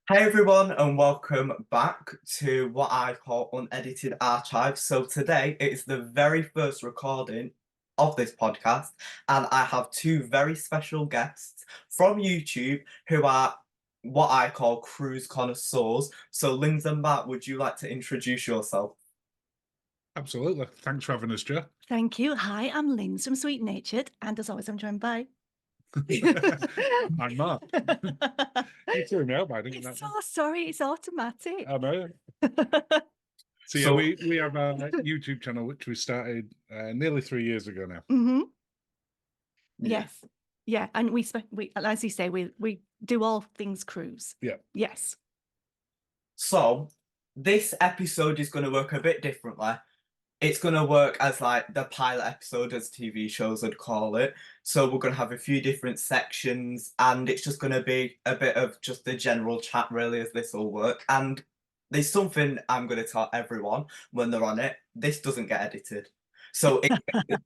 Hi everyone, and welcome back to what I call Unedited Archives. So today it is the very first recording of this podcast, and I have two very special guests from YouTube who are what I call cruise connoisseurs. So Lindsay and Matt, would you like to introduce yourself? Absolutely. Thanks for having us, Joe. Thank you. Hi, I'm Lynn from Sweet Natured, and as always, I'm joined by. I'm Mark. You threw me out by doing that. So sorry, it's automatic. I know. So yeah, So we have a YouTube channel which we started nearly 3 years ago now. hmm yeah. Yes, yeah, and we as you say, we do all things cruise. Yeah. Yes. So this episode is going to work a bit differently. It's going to work as like the pilot episode, as TV shows would call it. So we're going to have a few different sections, and it's just going to be a bit of just a general chat, really, as this will work. And there's something I'm going to tell everyone when they're on it. This doesn't get edited. So it's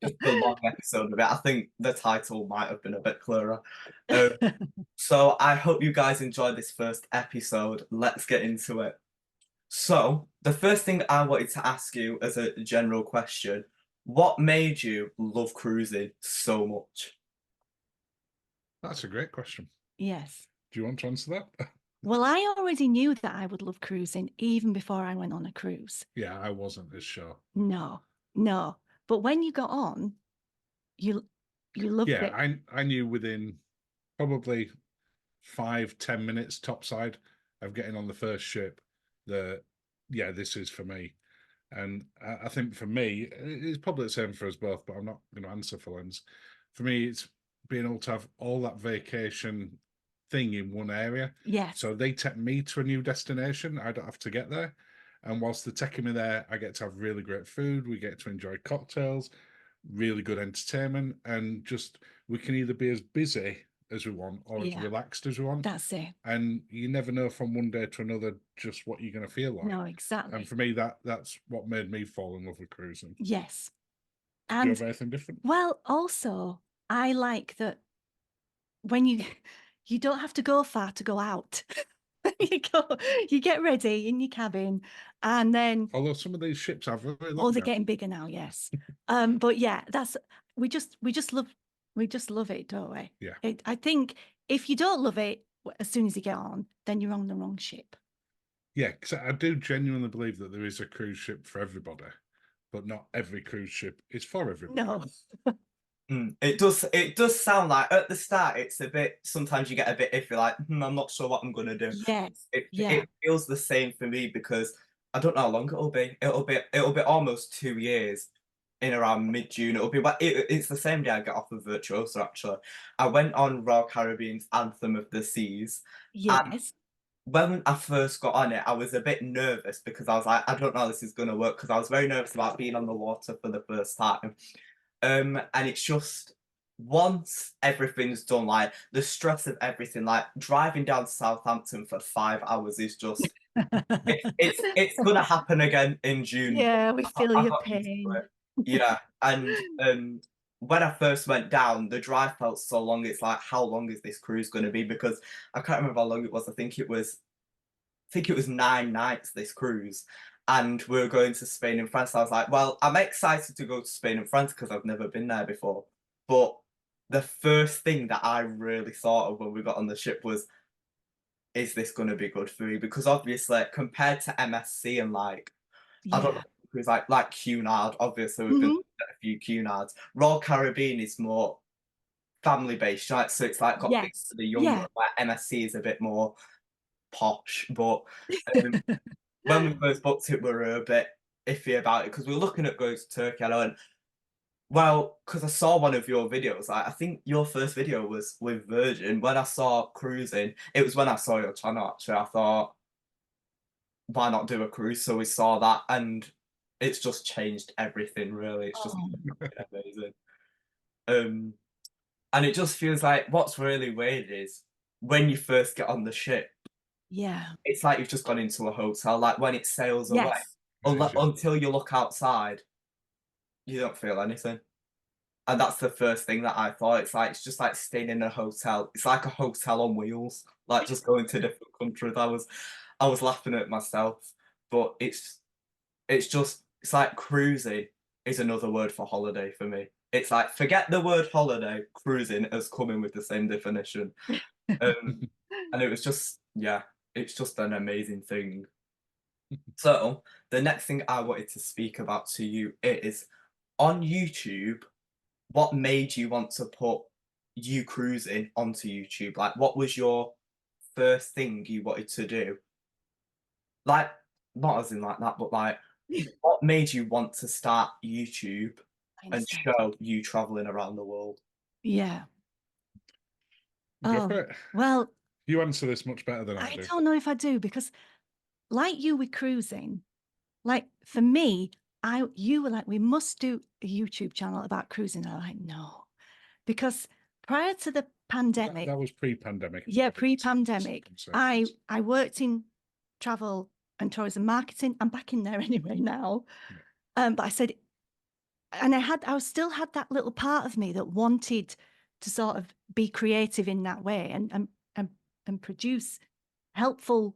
just a long episode of it. I think the title might have been a bit clearer. Um, so I hope you guys enjoy this first episode. Let's get into it. So, the first thing I wanted to ask you as a general question, what made you love cruising so much? That's a great question. Yes. Do you want to answer that? Well, I already knew that I would love cruising even before I went on a cruise. Yeah, I wasn't as sure. No, no. But when you got on, you loved Yeah, it. I knew within probably 5-10 minutes topside of getting on the first ship that yeah, this is for me. And I think for me, it's probably the same for us both, but I'm not going to answer for Lens. For me, it's being able to have all that vacation thing in one area. Yes. So they take me to a new destination. I don't have to get there. And whilst they're taking me there, I get to have really great food. We get to enjoy cocktails, really good entertainment, and just we can either be as busy as we want or as Yeah. relaxed as we want. That's it. And you never know from one day to another just what you're going to feel like. No, exactly. And for me, that's what made me fall in love with cruising. Yes. Do you And have anything different? well, also, I like that when you don't have to go far to go out. You get ready in your cabin, and then Although some of these ships are very oh, long they're now. getting bigger now, yes. But yeah, that's we just love it, don't we? Yeah. I think if you don't love it as soon as you get on, then you're on the wrong ship. Yeah, because I do genuinely believe that there is a cruise ship for everybody, but not every cruise ship is for everybody. No. It does sound like at the start it's a bit, sometimes you get a bit iffy, like, I'm not sure what I'm gonna do. Yes. It Yeah. it feels the same for me because I don't know how long it'll be. It'll be almost 2 years in around mid-June. It'll be, but it's the same day I get off of Virtuoso actually. I went on Royal Caribbean's Anthem of the Seas, and Yes. when I first got on it, I was a bit nervous because I was like, I don't know how this is gonna work because I was very nervous about being on the water for the first time. And it's just once everything's done, like the stress of everything, like driving down to Southampton for 5 hours is just it's gonna happen again in June. But Yeah, we feel I your got used to pain. it. Yeah, and when I first went down, the drive felt so long. It's like, how long is this cruise going to be? Because I can't remember how long it was. I think it was 9 nights, this cruise, and we were going to Spain and France. I was like, well, I'm excited to go to Spain and France because I've never been there before. But the first thing that I really thought of when we got on the ship was, is this going to be good for me? Because obviously, compared to MSC and like, I don't know, Yeah. it was like Cunard. Obviously, we've been Mhm. at a few Cunards. Royal Caribbean is more family based, right? So it's like got things Yes. for the younger. Yeah. Like MSC is a bit more posh, but um, when we first booked it, we were a bit iffy about it because we were looking at going to Turkey. And I went, well, because I saw one of your videos. Like, I think your first video was with Virgin. When I saw cruising, it was when I saw your channel. Actually, I thought, why not do a cruise? So we saw that, and it's just changed everything. Really, it's just Oh, amazing. Um, and it just feels like what's really weird is when you first get on the ship, yeah. it's like you've just gone into a hotel. Like when it sails away, Yes. It is, yeah. until you look outside, you don't feel anything. And that's the first thing that I thought. It's just like staying in a hotel. It's like a hotel on wheels, like just going to different countries. I was laughing at myself, but it's like cruising is another word for holiday for me. It's like forget the word holiday, cruising has come in with the same definition. Um, and it was just yeah, it's just an amazing thing. So the next thing I wanted to speak about to you is on YouTube, what made you want to put you cruising onto YouTube? Like, what was your first thing you wanted to do? Like, not as in like that, but like, what made you want to start YouTube I and understand. show you traveling around the world? Yeah. Go Oh, for it. well, You answer this much better than I I do. don't know if I do, because like you with cruising, like for me, you were like, we must do a YouTube channel about cruising. I'm like, no, because prior to the pandemic, That was pre-pandemic. yeah, pre-pandemic, I Circumstances. worked in travel and tourism marketing. I'm back in there anyway now. But I said, and I still had that little part of me that wanted to sort of be creative in that way and produce helpful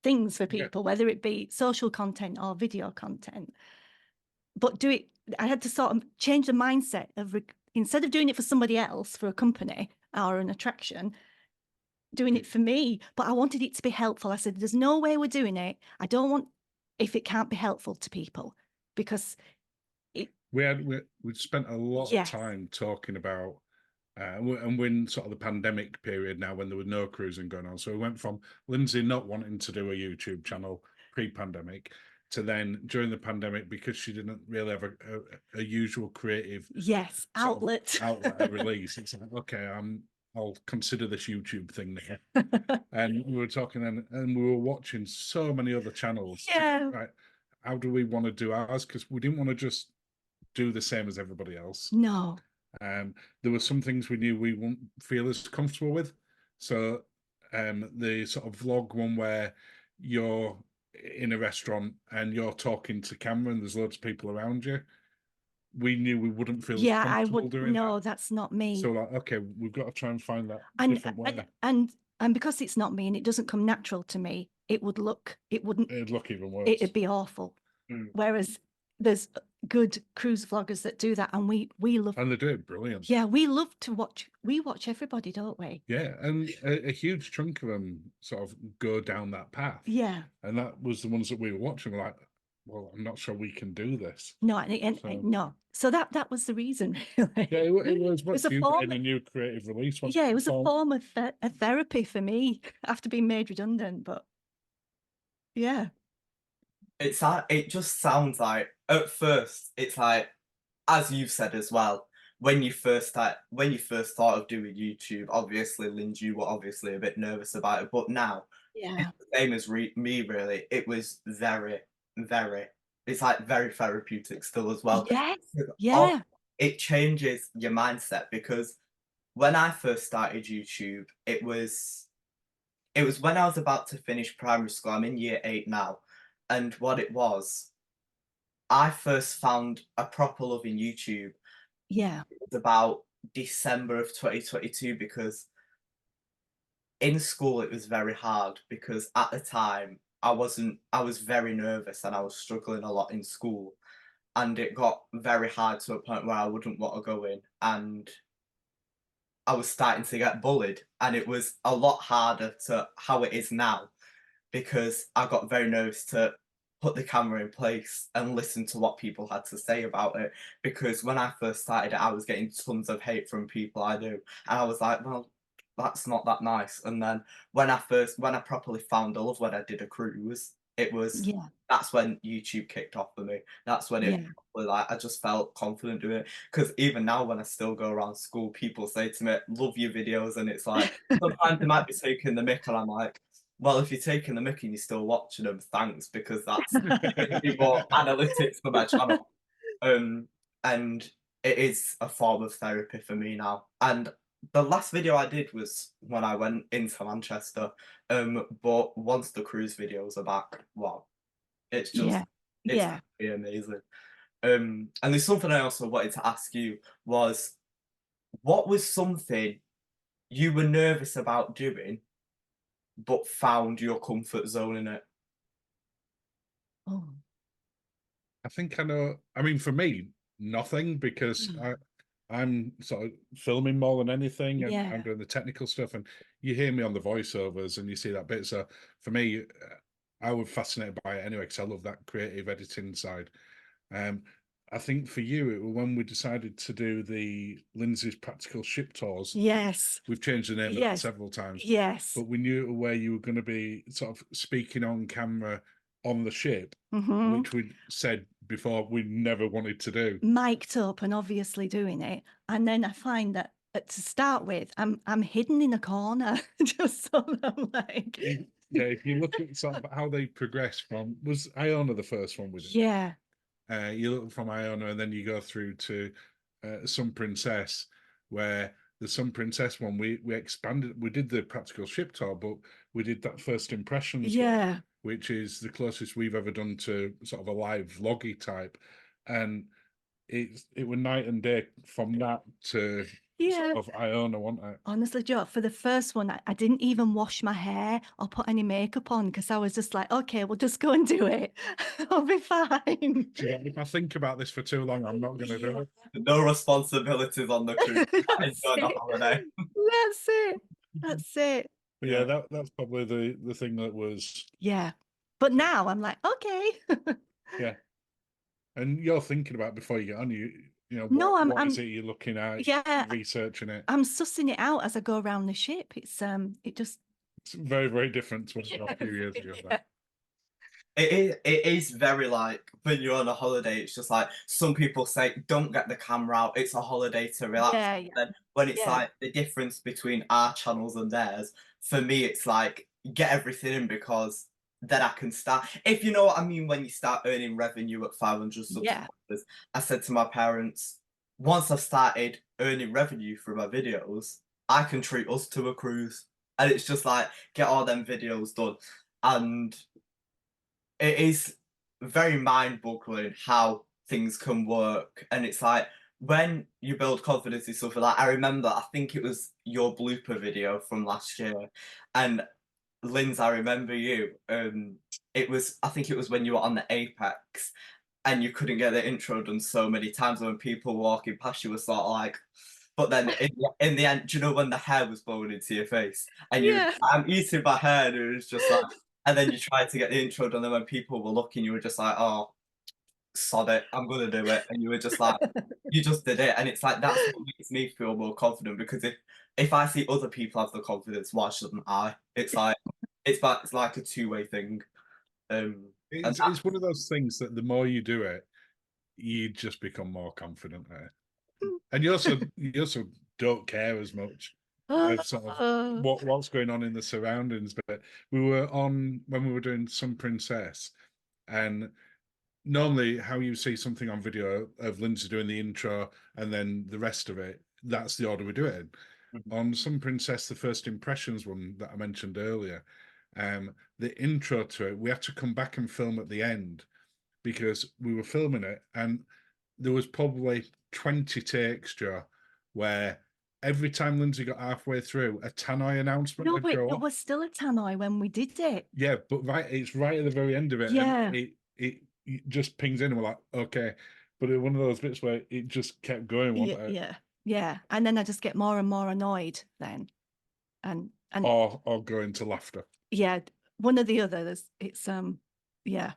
things for Yeah. people, whether it be social content or video content. But I had to sort of change the mindset of instead of doing it for somebody else, for a company or an attraction, doing it for me. But I wanted it to be helpful. I said, there's no way we're doing it. I don't want if it can't be helpful to people, because we spent a lot of yes, time talking about and when sort of the pandemic period now, when there was no cruising going on. So we went from Lindsay not wanting to do a YouTube channel pre-pandemic to then during the pandemic, because she didn't really have a usual creative yes, outlet. outlet release. It's like, okay, I'll consider this YouTube thing now. And we were talking and we were watching so many other channels. Yeah. Right, how do we want to do ours? Because we didn't want to just do the same as everybody else. No. There were some things we knew we wouldn't feel as comfortable with. So the sort of vlog one where you're in a restaurant and you're talking to camera and there's loads of people around you, we knew we wouldn't feel Yeah, as I comfortable would. doing No, that. that's not me. So like, okay, we've got to try and find that and different way. and because it's not me and it doesn't come natural to me, it wouldn't. It'd look even worse. It'd be awful. Whereas there's good cruise vloggers that do that, and we love. And they do it brilliant. Yeah, we love to watch. We watch everybody, don't we? Yeah, and a huge chunk of them sort of go down that path. Yeah. And that was the ones that we were watching. We're like, well, I'm not sure we can do this. No, and no. So that was the reason, really. Yeah, it was was much a you form. getting a new creative release. Yeah, it was a form of a therapy for me after being made redundant. But yeah, It just sounds like at first it's like, as you've said as well, when you first thought of doing YouTube, obviously, Lindsay, you were obviously a bit nervous about it, but now yeah, it's the same as me. Really, it was very, very. It's like very therapeutic still as well. yes, Because yeah, it changes your mindset, because when I first started YouTube, it was when I was about to finish primary school. I'm in year 8 now, and what it was, I first found a proper love in YouTube. yeah, It was about December of 2022, because in school it was very hard, because at the time I was very nervous and I was struggling a lot in school, and it got very hard to a point where I wouldn't want to go in, and I was starting to get bullied, and it was a lot harder to how it is now, because I got very nervous to put the camera in place and listen to what people had to say about it. Because when I first started it, I was getting tons of hate from people I knew, and I was like, well, that's not that nice. And then when I properly found a love when I did a cruise, yeah, that's when YouTube kicked off for me. That's when it yeah. properly, like, I just felt confident doing it. Because even now, when I still go around school, people say to me, "Love your videos," and it's like sometimes they might be taking the mick, and I'm like, well, if you're taking the mickey and you're still watching them, thanks, because that's giving me more analytics for my channel. And it is a form of therapy for me now. And the last video I did was when I went into Manchester. But once the cruise videos are back, wow, it's just Yeah, it's yeah. gonna be amazing. And there's something I also wanted to ask you was, what was something you were nervous about doing, but found your comfort zone in it? Oh. I think I know. I mean, for me, nothing, because I'm sort of filming more than anything, and Yeah. I'm doing the technical stuff, and you hear me on the voiceovers and you see that bit. So for me, I was fascinated by it anyway, because I love that creative editing side. I think for you, it was when we decided to do the Lindsay's practical ship tours. Yes. We've changed the name of it Yes. several times, Yes. but we knew where you were going to be sort of speaking on camera on the ship, Mhm. which we'd said before we never wanted to do. Mic'd up and obviously doing it. And then I find that to start with, I'm hidden in a corner, just so that I'm like, Yeah, if you look at sort of how they progress from, was Iona the first one we did? yeah, You look from Iona and then you go through to Sun Princess, where the Sun Princess one we expanded. We did the practical ship tour, but we did that first impressions one, yeah, which is the closest we've ever done to sort of a live vloggy type, and it was night and day from that to yeah. sort of Iona, wasn't it? Honestly, Joe, for the first one, I didn't even wash my hair or put any makeup on because I was just like, okay, we'll just go and do it. I'll be fine. If I think about this for too long, I'm not going to do it. No responsibilities on the cruise. That's Enjoy the it. holiday. That's it. That's it. But yeah, that's probably the thing that was. Yeah. But now I'm like, okay. Yeah. And you're thinking about before you get on, you know, No, what is it you're looking at, yeah, researching it. I'm sussing it out as I go around the ship. It's it just It's very, very different to what it was a few years ago. yeah. It is very like when you're on a holiday, it's just like some people say, don't get the camera out, it's a holiday to relax. Yeah, yeah. Then when it's Yeah. like the difference between our channels and theirs, for me, it's like get everything in because then I can start. If you know what I mean, when you start earning revenue at 500 Yeah. subscribers, I said to my parents, once I've started earning revenue through my videos, I can treat us to a cruise. And it's just like, get all them videos done. And it is very mind-boggling how things can work. And it's like when you build confidence in something, like I remember, I think it was your blooper video from last year. And Linz, I remember you. I think it was when you were on the Apex and you couldn't get the intro done so many times when people walking past you were sort of like, but then in the end, do you know when the hair was blowing into your face and Yeah. I'm eating my hair and it was just like, and then you tried to get the intro done and when people were looking, you were just like, oh, sod it, I'm gonna do it. And you were just like, you just did it. And it's like, that's what makes me feel more confident because if I see other people have the confidence, why shouldn't I? It's like, it's like a two-way thing. And It's one of those things that the more you do it, you just become more confident there. And you also don't care as much of sort of what's going on in the surroundings. But we were on when we were doing Some Princess, and normally how you see something on video of Lindsay doing the intro and then the rest of it, that's the order we do it in. Mhm. On Some Princess, the first impressions one that I mentioned earlier, the intro to it, we had to come back and film at the end because we were filming it and there was probably 20 takes, Joe, where every time Lindsay got halfway through, a tannoy announcement No, would but go there off. was still a tannoy when we did it. Yeah, but it's right at the very end of it. Yeah. And it just pings in and we're like, okay. But it was one of those bits where it just kept going, Yeah, wasn't it? yeah, yeah. And then I just get more and more annoyed then. And Or go into laughter. yeah, one or the other. It's yeah.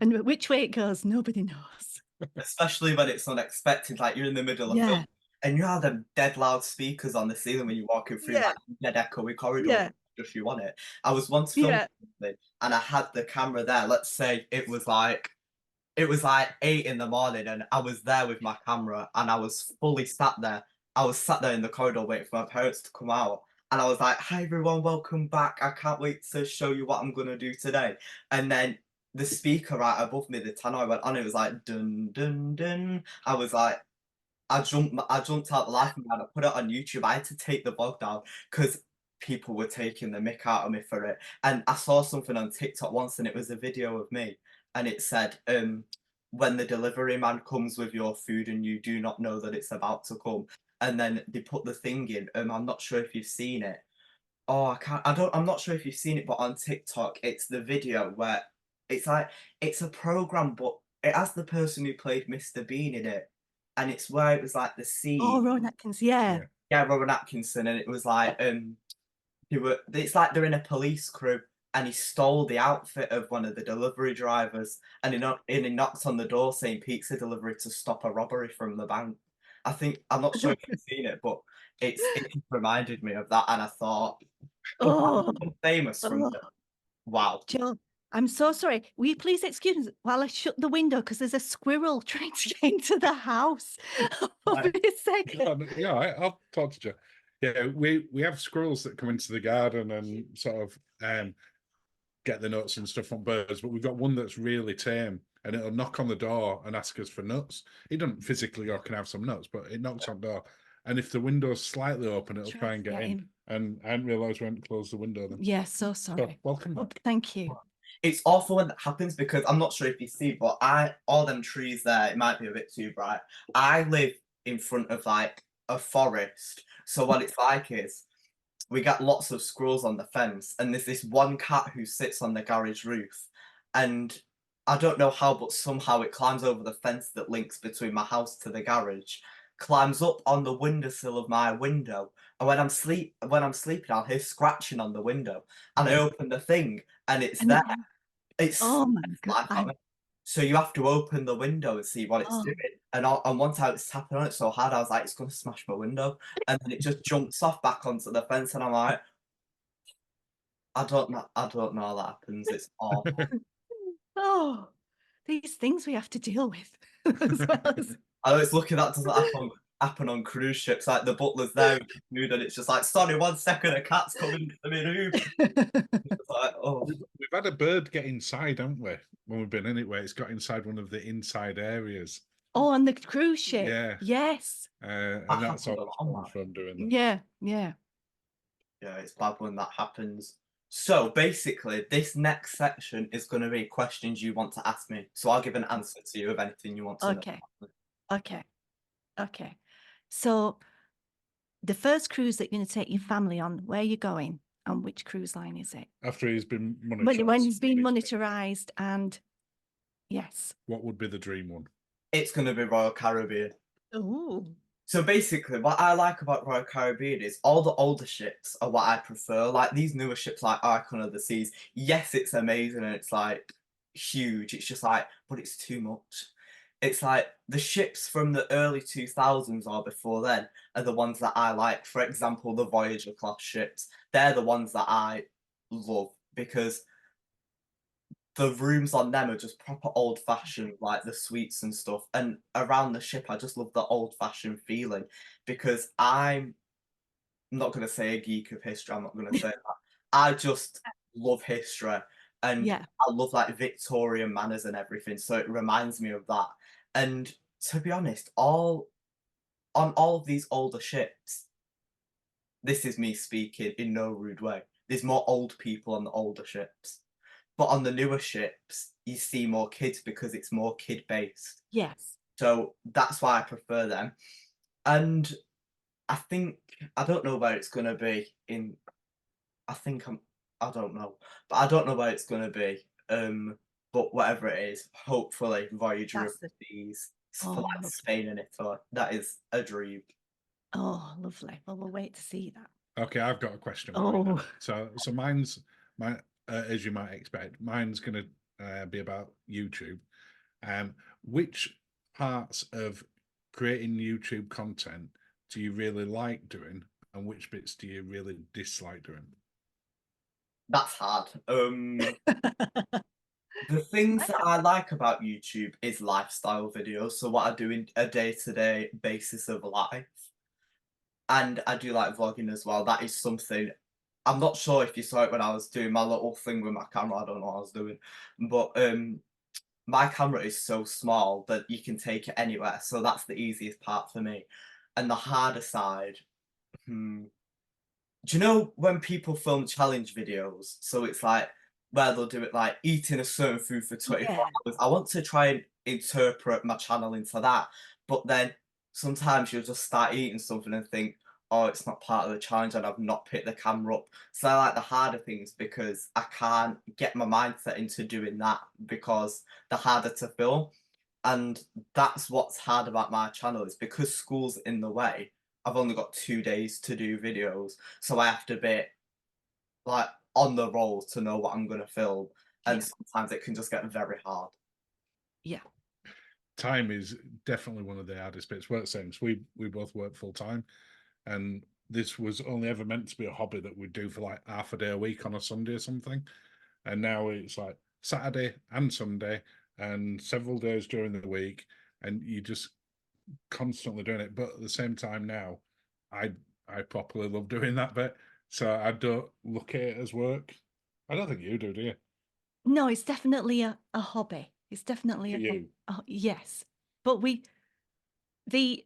And which way it goes, nobody knows. especially when it's unexpected, like you're in the middle of Yeah. film and you have them dead loud speakers on the ceiling when you're walking through Yeah. like dead echoey corridor Yeah. if you want it. I was once filming Yeah. something and I had the camera there. Let's say it was like 8 in the morning and I was there with my camera and I was fully sat there. I was sat there in the corridor waiting for my parents to come out. And I was like, hi everyone, welcome back. I can't wait to show you what I'm gonna do today. And then the speaker right above me, the tannoy went on, it was like dun dun dun. I was like, I jumped out the laughing and I put it on YouTube. I had to take the vlog down because people were taking the mick out of me for it. And I saw something on TikTok once and it was a video of me and it said, when the delivery man comes with your food and you do not know that it's about to come, and then they put the thing in. I'm not sure if you've seen it. Oh, I'm not sure if you've seen it, but on TikTok, it's the video where it's like it's a program, but it has the person who played Mr. Bean in it, and it's where it was like the Oh, scene. Rowan Atkins, yeah. Yeah, Robert Atkinson, and it was like it's like they're in a police crew, and he stole the outfit of one of the delivery drivers, and he knocks on the door saying pizza delivery to stop a robbery from the bank. I'm not sure if you've seen it, but it just reminded me of that, and I thought, but Oh, that's famous from oh, the wow. Joe, I'm so sorry. Will you please excuse me while I shut the window because there's a squirrel trying to get into the house. Hold Right. on a second. Yeah, I'll talk to you. Yeah, we have squirrels that come into the garden and sort of get the nuts and stuff from birds, but we've got one that's really tame, and it'll knock on the door and ask us for nuts. It doesn't physically or can have some nuts, but it knocks on the door, and if the window's slightly open, it'll try and get in. And I didn't realise we hadn't closed the window then. Yeah, so So, sorry. welcome Oh, back. thank you. It's awful when that happens because I'm not sure if you see, but all them trees there, it might be a bit too bright. I live in front of like a forest, so what it's like is we get lots of squirrels on the fence, and there's this one cat who sits on the garage roof, and I don't know how, but somehow it climbs over the fence that links between my house to the garage, climbs up on the windowsill of my window, and when I'm sleeping, I'll hear scratching on the window, and I open the thing, and it's And there. It's oh my life on God. it. So you have to open the window and see what it's Oh. doing. And one time it's tapping on it so hard, I was like, it's going to smash my window. And then it just jumps off back onto the fence, and I'm like, I don't know how that happens. It's awful. Oh, these things we have to deal with as well as I know it's lucky that doesn't happen on cruise ships. Like the butler's there with his food, and it's just like, sorry, 1 second, a cat's coming into my room. It's like, oh. We've had a bird get inside, haven't we? When we've been in it, where it's got inside one of the inside areas. Oh, on the cruise ship. Yeah. Yes. And That that's happened a always lot, fun doing that. Yeah, yeah. Yeah, it's bad when that happens. So basically, this next section is going to be questions you want to ask me. So I'll give an answer to you of anything you want to know. Okay. Okay. Okay. So the first cruise that you're going to take your family on, where are you going? And which cruise line is it? After he's been monitored. When he's been monitorized, and yes. What would be the dream one? It's going to be Royal Caribbean. Oh. So basically, what I like about Royal Caribbean is all the older ships are what I prefer. Like these newer ships, like Icon of the Seas. Yes, it's amazing and it's like huge. It's just like, but it's too much. It's like the ships from the early 2000s or before then are the ones that I like. For example, the Voyager class ships. They're the ones that I love because the rooms on them are just proper old fashioned, like the suites and stuff. And around the ship, I just love the old fashioned feeling because I'm not going to say a geek of history. I'm not going to say that. I just love history and Yeah. I love like Victorian manners and everything. So it reminds me of that. And to be honest, on all of these older ships, this is me speaking in no rude way. There's more old people on the older ships. But on the newer ships, you see more kids because it's more kid-based. Yes. So that's why I prefer them. And I don't know where it's going to be I don't know. But I don't know where it's going to be. But whatever it is, hopefully Voyager of That's the Seas Oh, for like lovely. Spain and Italy. That is a dream. Oh, lovely. Well, we'll wait to see that. Okay, I've got a question for you. Oh, So as you might expect, mine's going to be about YouTube. Which parts of creating YouTube content do you really like doing, and which bits do you really dislike doing? That's hard. The things that I like about YouTube is lifestyle videos. So what I do in a day-to-day basis of life. And I do like vlogging as well. That is something I'm not sure if you saw it when I was doing my little thing with my camera. I don't know what I was doing. But my camera is so small that you can take it anywhere. So that's the easiest part for me. And the harder side, do you know when people film challenge videos? So it's like where they'll do it like eating a certain food for 24 Yeah. hours. I want to try and interpret my channel into that. But then sometimes you'll just start eating something and think, oh, it's not part of the challenge and I've not picked the camera up. So I like the harder things because I can't get my mindset into doing that because they're harder to film. And that's what's hard about my channel is because school's in the way, I've only got 2 days to do videos. So I have to be like on the roll to know what I'm gonna film. And Yeah. sometimes it can just get very hard. Yeah. Time is definitely one of the hardest bits. We're the same. So we both work full time, and this was only ever meant to be a hobby that we'd do for like half a day a week on a Sunday or something. And now it's like Saturday and Sunday and several days during the week, and you just constantly doing it. But at the same time now, I properly love doing that bit. So I don't look at it as work. I don't think you do you? No, it's definitely a hobby. It's definitely For a you? yes. But the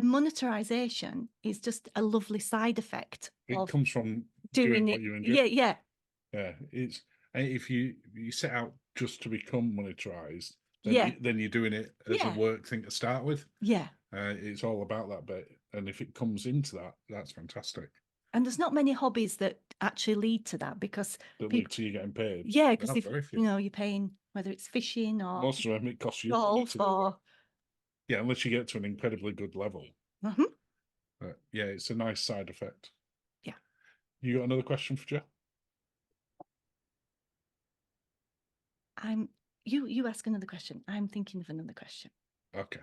monetization is just a lovely side effect It of comes from doing doing what it. you enjoy. Yeah. Yeah, it's if you set out just to become monetized, Yeah. then you're doing it as a Yeah. work thing to start with. Yeah. It's all about that bit, and if it comes into that, that's fantastic. And there's not many hobbies that actually lead to that because That people, lead to you getting paid. yeah, because if Very few. you're paying whether it's fishing or Most of them it costs you golf to do it. or Yeah, unless you get to an incredibly good level. Mhm. But yeah, it's a nice side effect. Yeah. You got another question for Joe? You ask another question. I'm thinking of another question. Okay.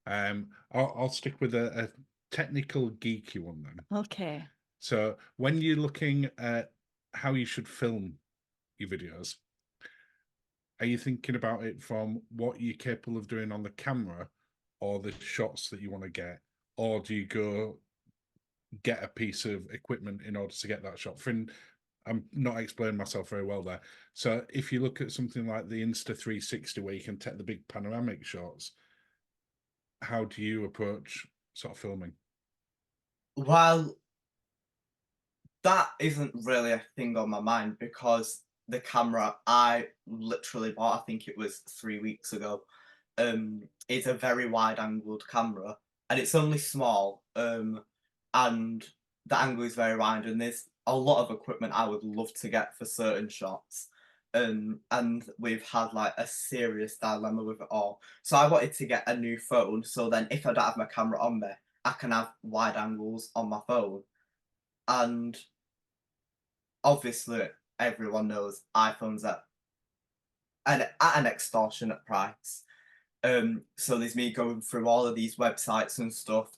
I'll stick with a technical geeky one then. Okay. So when you're looking at how you should film your videos, are you thinking about it from what you're capable of doing on the camera or the shots that you want to get? Or do you go get a piece of equipment in order to get that shot? I'm not explaining myself very well there. So if you look at something like the Insta360 where you can take the big panoramic shots, how do you approach sort of filming? Well, that isn't really a thing on my mind because the camera I literally bought, I think it was 3 weeks ago, is a very wide-angled camera, and it's only small, and the angle is very wide, and there's a lot of equipment I would love to get for certain shots, and we've had, like, a serious dilemma with it all. So I wanted to get a new phone, so then if I don't have my camera on me, I can have wide angles on my phone, and obviously everyone knows iPhones at an extortionate price. So there's me going through all of these websites and stuff,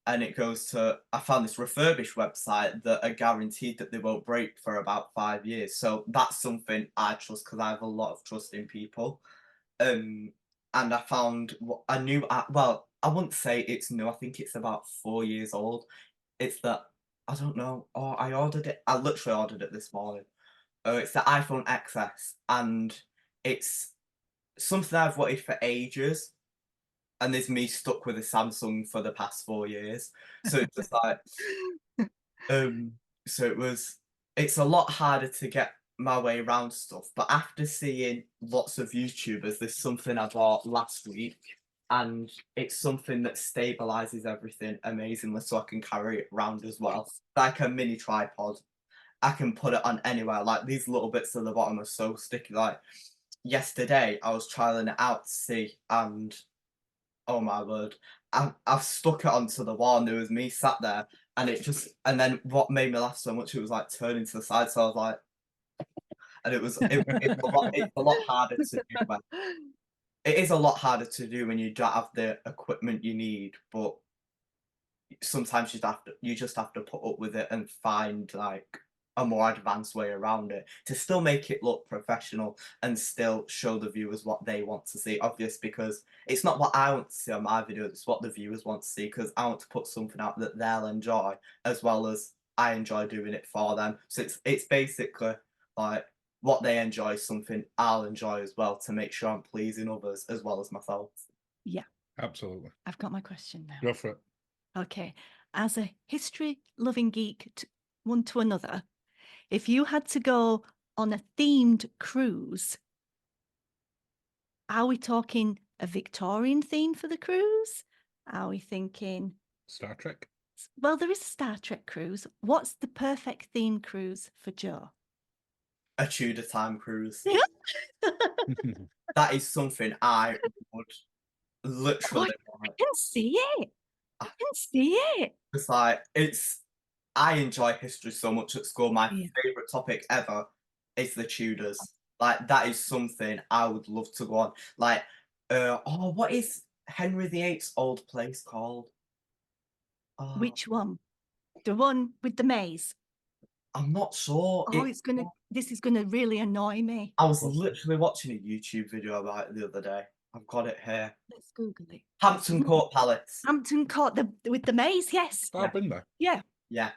and it goes to I found this refurbished website that are guaranteed that they won't break for about 5 years. So that's something I trust because I have a lot of trust in people. And I found a new app. Well, I wouldn't say it's new. I think it's about 4 years old. It's that I don't know. Oh, I ordered it. I literally ordered it this morning. It's the iPhone XS, and it's something I've wanted for ages. And there's me stuck with a Samsung for the past 4 years. So it's just like, um, so it's a lot harder to get my way around stuff. But after seeing lots of YouTubers, there's something I bought last week, and it's something that stabilizes everything amazingly, so I can carry it around as well, like a mini tripod. I can put it on anywhere. Like these little bits at the bottom are so sticky. Like yesterday, I was trialing it out to see, and oh my word, I've stuck it onto the wall, and there was me sat there, and and then what made me laugh so much, it was like turning to the side. So I was like, and it's a lot harder to do. It is a lot harder to do when you don't have the equipment you need, but sometimes you just have to put up with it and find like a more advanced way around it to still make it look professional and still show the viewers what they want to see. Obvious, because it's not what I want to see on my videos, it's what the viewers want to see, because I want to put something out that they'll enjoy as well as I enjoy doing it for them. So it's basically like what they enjoy is something I'll enjoy as well, to make sure I'm pleasing others as well as myself. Yeah. Absolutely. I've got my question now. Go for it. Okay. As a history-loving geek, one to another, if you had to go on a themed cruise, are we talking a Victorian theme for the cruise? Are we thinking, Star Trek. well, there is a Star Trek cruise. What's the perfect theme cruise for Joe? A Tudor time cruise. Yeah. That is something I would Oh, literally I want. can see it. I can see it. It's like, I enjoy history so much at school. My Yeah. favourite topic ever is the Tudors. Like, that is something I would love to go on. Like, what is Henry VIII's old place called? Oh, Which one? The one with the maze. I'm not sure. Oh, this is gonna really annoy me. I was literally watching a YouTube video about it the other day. I've got it here. Let's Google it. Hampton Court Palace. Hampton Court, with the maze, yes. I've been there. Yeah. Yeah.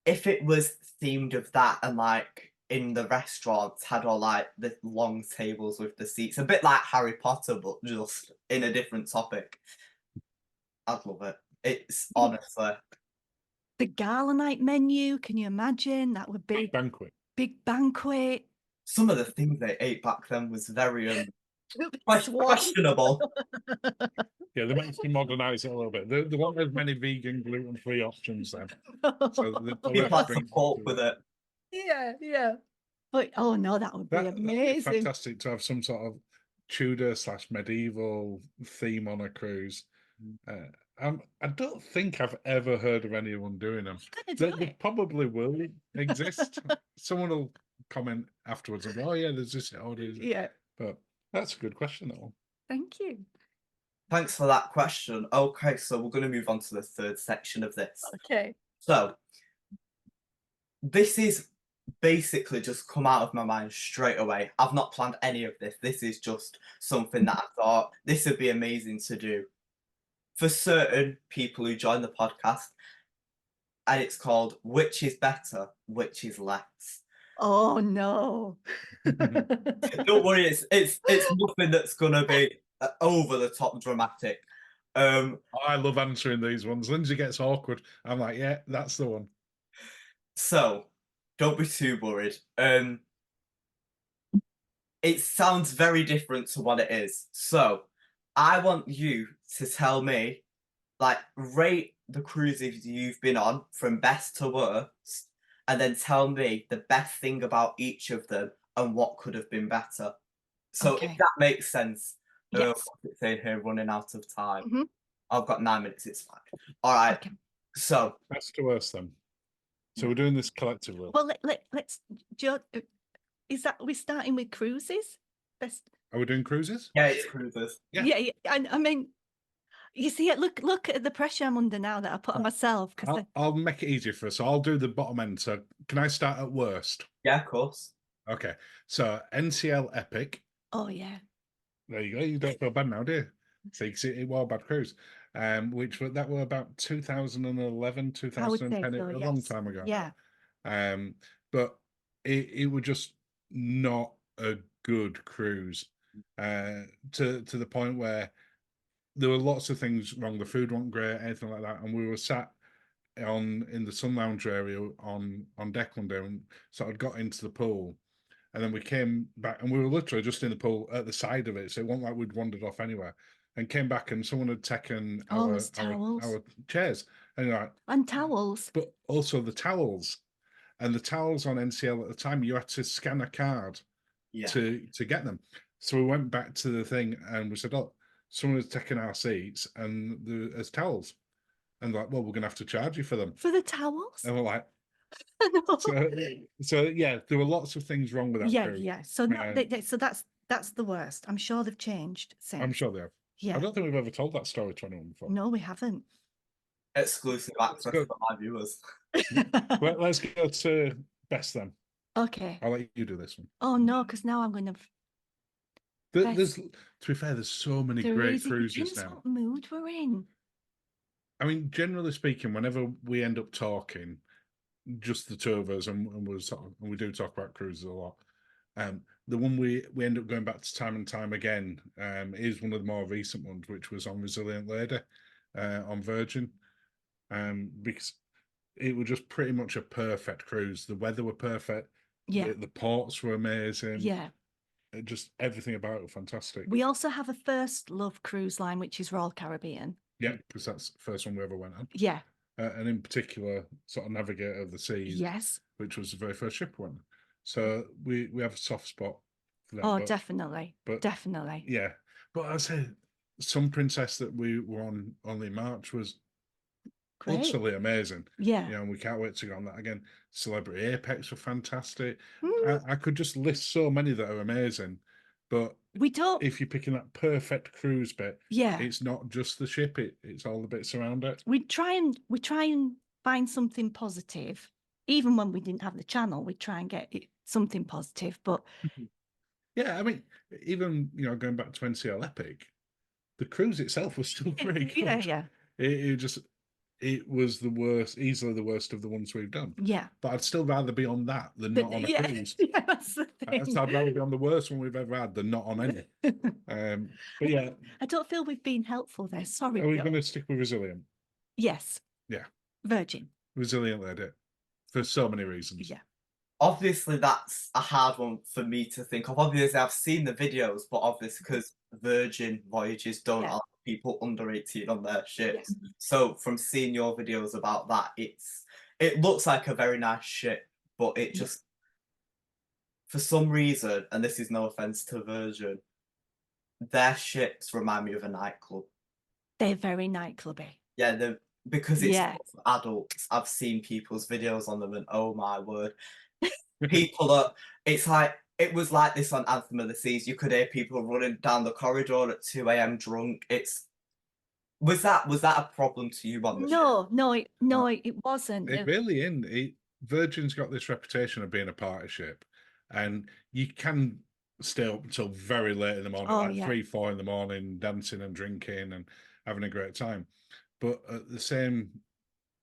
If it was themed of that and like in the restaurants had all like the long tables with the seats, a bit like Harry Potter, but just in a different topic, I'd love it. It's honestly. The gala night menu, can you imagine? That would be Banquet. big banquet. Some of the things they ate back then was very Swan. questionable. Yeah, they might to modernise it a little bit. There weren't as many vegan, gluten-free options then. So People had to cope with it. Yeah, yeah. But oh no, that would be That'd be amazing. fantastic to have some sort of Tudor/medieval theme on a cruise. I don't think I've ever heard of anyone doing them. Gonna do They it. probably will exist. Someone will comment afterwards and oh yeah, there's this audio. Yeah. But that's a good question, that one. Thank you. Thanks for that question. Okay, so we're going to move on to the third section of this. Okay. So, this is basically just come out of my mind straight away. I've not planned any of this. This is just something that I thought this would be amazing to do for certain people who join the podcast. And it's called Which is Better, Which is Less. Oh no. Don't worry, it's nothing that's going to be over the top dramatic. I love answering these ones. Lindsay gets awkward. I'm like, yeah, that's the one. So, don't be too worried. It sounds very different to what it is. So, I want you to tell me, like, rate the cruises you've been on from best to worst, and then tell me the best thing about each of them and what could have been better. So, if Okay. that makes sense. Yes. What's it saying here? Running out of time. Mhm. I've got 9 minutes. It's fine. All right. Okay. So, Best to worst then. So we're doing this collectively. Well, let's. Joe, is that we're starting with cruises? Best. Are we doing cruises? yeah, it's cruises. Yeah. Yeah. I mean, you see, look at the pressure I'm under now that I put on myself because I'll make it easier for us. So I'll do the bottom end. So can I start at worst? Yeah, of course. Okay. So NCL Epic. oh yeah. There you go. You don't feel bad now, do you? So you can see it was a bad cruise. That were about 2011, I would say 2010, so, a long yes. time ago. Yeah. But it was just not a good cruise. To the point where there were lots of things wrong. The food wasn't great, anything like that. And we were sat in the sun lounge area on deck one day and sort of got into the pool. And then we came back and we were literally just in the pool at the side of it. So it wasn't like we'd wandered off anywhere. And came back and someone had taken Oh, our there's towels. chairs. And you're like, And towels. but also the towels. And the towels on NCL at the time, you had to scan a card Yeah. to get them. So we went back to the thing and we said, oh, someone has taken our seats and there's towels. And like, well, we're going to have to charge you for them. For the towels? And we're like, No. so yeah, there were lots of things wrong with that Yeah, cruise. yeah. So so that's the worst. I'm sure they've changed since. I'm sure they have. Yeah. I don't think we've ever told that story to anyone before. No, we haven't. Exclusive access go. for my viewers. Well, let's go to best then. Okay. I'll let you do this one. Oh no, because now I'm going to. There's, to be fair, there's so many great cruises depends now. what mood we're in. I mean, generally speaking, whenever we end up talking, just the two of us, and we do talk about cruises a lot. The one we end up going back to time and time again is one of the more recent ones, which was on Resilient Lady on Virgin, because it was just pretty much a perfect cruise. The weather were perfect. Yeah. The ports were amazing. Yeah. just everything about it was fantastic. We also have a first love cruise line, which is Royal Caribbean. Yeah, because that's the first one we ever went on. Yeah. And in particular, sort of Navigator of the Seas, Yes. which was the very first ship one. So we have a soft spot for that. Oh, but, definitely. But Definitely. yeah, but I say Sun Princess that we were on only March was Great. utterly amazing. Yeah. You know, and we can't wait to go on that again. Celebrity Apex were fantastic. Mm. I could just list so many that are amazing, but We don't. if you're picking that perfect cruise bit, Yeah. it's not just the ship; it's all the bits around it. We try and find something positive, even when we didn't have the channel. We try and get something positive, but Yeah, I mean, even going back to NCL Epic, the cruise itself was still pretty good. yeah. It was the worst, easily the worst of the ones we've done. Yeah. But I'd still rather be on that than not on a yeah, cruise. yeah, that's the thing. I'd rather be on the worst one we've ever had than not on any. But yeah, I don't feel we've been helpful there. Sorry. are we Joe. going to stick with Resilient? Yes. Yeah. Virgin. Resilient led it for so many reasons. Yeah. Obviously, that's a hard one for me to think of. Obviously, I've seen the videos, but obviously, because Virgin Voyages don't allow people under 18 on their ships. Yeah. So, from seeing your videos about that, it looks like a very nice ship, but it just, for some reason, and this is no offense to Virgin, their ships remind me of a nightclub. They're very nightclubby. Yeah, because it's not for adults. I've seen people's videos on them, and oh my word. It's like, it was like this on Anthem of the Seas. You could hear people running down the corridor at 2 a.m. drunk. Was that a problem to you on the ship? No, it wasn't. It really isn't. Virgin's got this reputation of being a party ship, and you can stay up until very late in the morning, 3, 4 in the morning, dancing and drinking and having a great time. But at the same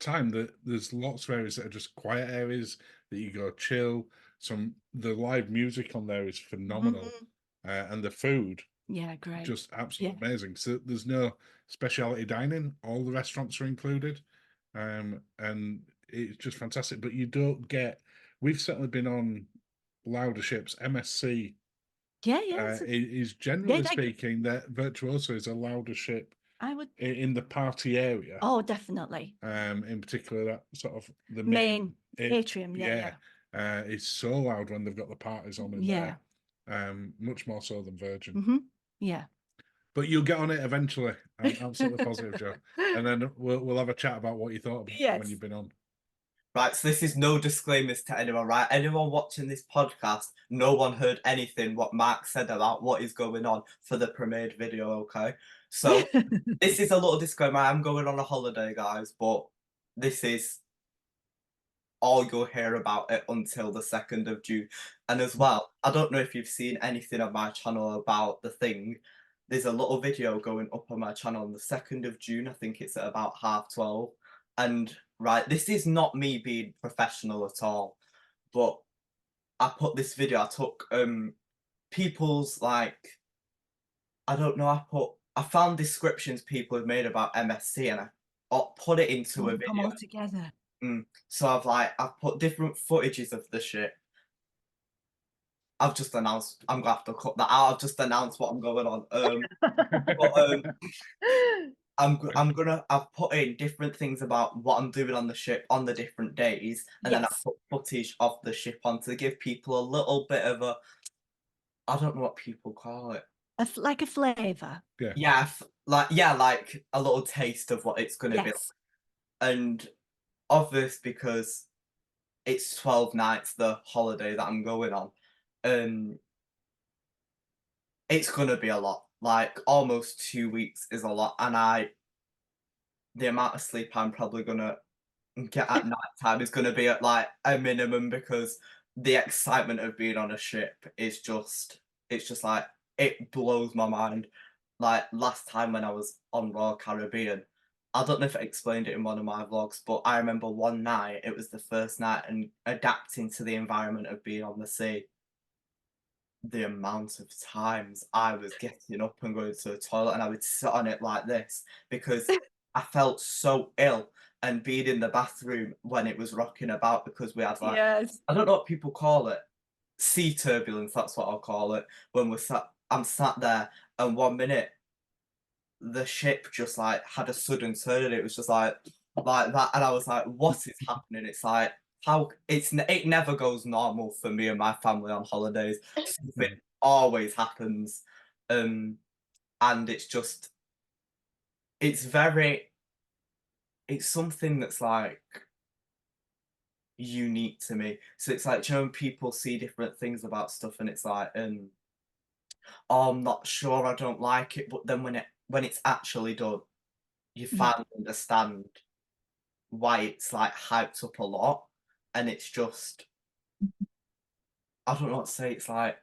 time, there's lots of areas that are just quiet areas that you go chill. The live music on there is phenomenal, and the food, great, just absolutely amazing. So there's no specialty dining; all the restaurants are included, and it's just fantastic. But you don't get. We've certainly been on louder ships. MSC, is generally speaking that Virtuoso is a louder ship. I would in the party area. Oh, definitely. In particular, that sort of the main atrium. It's so loud when they've got the parties on in there. Much more so than Virgin. Yeah. But you'll get on it eventually. I'm absolutely positive, Joe. And then we'll have a chat about what you thought about it when you've been on. Right, so this is no disclaimers to anyone, right? Anyone watching this podcast, no one heard anything what Mark said about what is going on for the premiered video, okay? So this is a little disclaimer. I'm going on a holiday, guys, but this is all you'll hear about it until the 2nd of June. And as well, I don't know if you've seen anything on my channel about the thing. There's a little video going up on my channel on the 2nd of June. I think it's at about 12:30. And right, this is not me being professional at all, but I put this video, I took people's, like, I don't know, I found descriptions people have made about MSC and I put it into a video. Come all together. So I've put different footages of the ship. I've just announced, I'm gonna have to cut that out. I've just announced what I'm going on. I've put in different things about what I'm doing on the ship on the different days, and then I've put footage of the ship on to give people a little bit of a, I don't know what people call it. Like a flavour. Yeah, like a little taste of what it's going to be. And obvious because it's 12 nights, the holiday that I'm going on. It's going to be a lot. Like, almost 2 weeks is a lot. And the amount of sleep I'm probably going to get at night time is going to be at, like, a minimum, because the excitement of being on a ship is just, it's just like, it blows my mind. Like, last time when I was on Royal Caribbean, I don't know if I explained it in one of my vlogs, but I remember one night, it was the first night, and adapting to the environment of being on the sea, the amount of times I was getting up and going to the toilet, and I would sit on it like this because I felt so ill, and being in the bathroom when it was rocking about, because we had, like, I don't know what people call it. sea turbulence, that's what I'll call it. When I'm sat there, and 1 minute the ship just like had a sudden turn, and it was just like that, and I was like, "What is happening?" It's like it never goes normal for me and my family on holidays. Something always happens, and it's something that's like unique to me. So it's like, when people see different things about stuff, and it's like, oh, I'm not sure, I don't like it, but then when it's actually done, you Yeah. finally understand why it's like hyped up a lot, and it's just, I don't know what to say. It's like,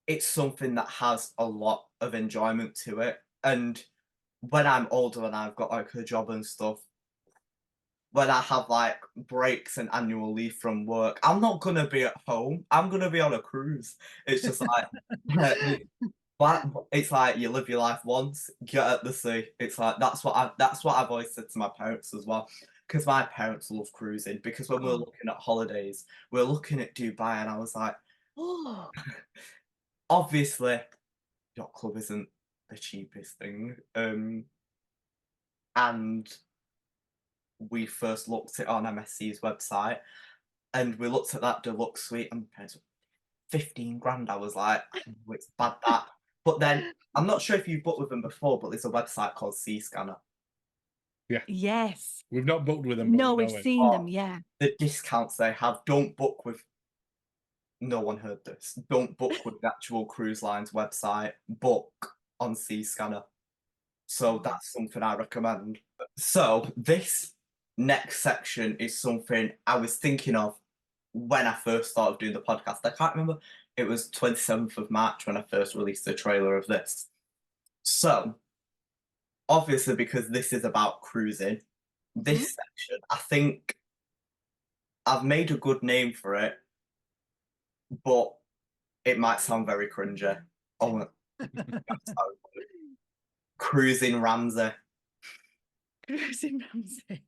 it's something that has a lot of enjoyment to it, and when I'm older and I've got like a job and stuff, when I have like breaks and annual leave from work, I'm not gonna be at home. I'm gonna be on a cruise. It's just like, it's like you live your life once, get at the sea. It's like that's what I've always said to my parents as well, because my parents love cruising. Because when we're Oh. looking at holidays, we're looking at Dubai, and I was like, Oh. obviously, yacht club isn't the cheapest thing, and we first looked at it on MSC's website, and we looked at that deluxe suite, and 15 grand. I was like, "Oh, it's bad that." But then, I'm not sure if you've booked with them before, but there's a website called Sea Scanner. Yes. We've not booked with them, but No, we we've know it. seen them. Yeah. The discounts they have, don't book with, no one heard this, don't book with the actual cruise line's website, book on Sea Scanner. So that's something I recommend. So this next section is something I was thinking of when I first started doing the podcast. I can't remember. It was 27th of March when I first released the trailer of this. So, obviously, because this is about cruising, this section, I think I've made a good name for it, but it might sound very cringy. Oh, Cruising Ramsay. Cruising Ramsay.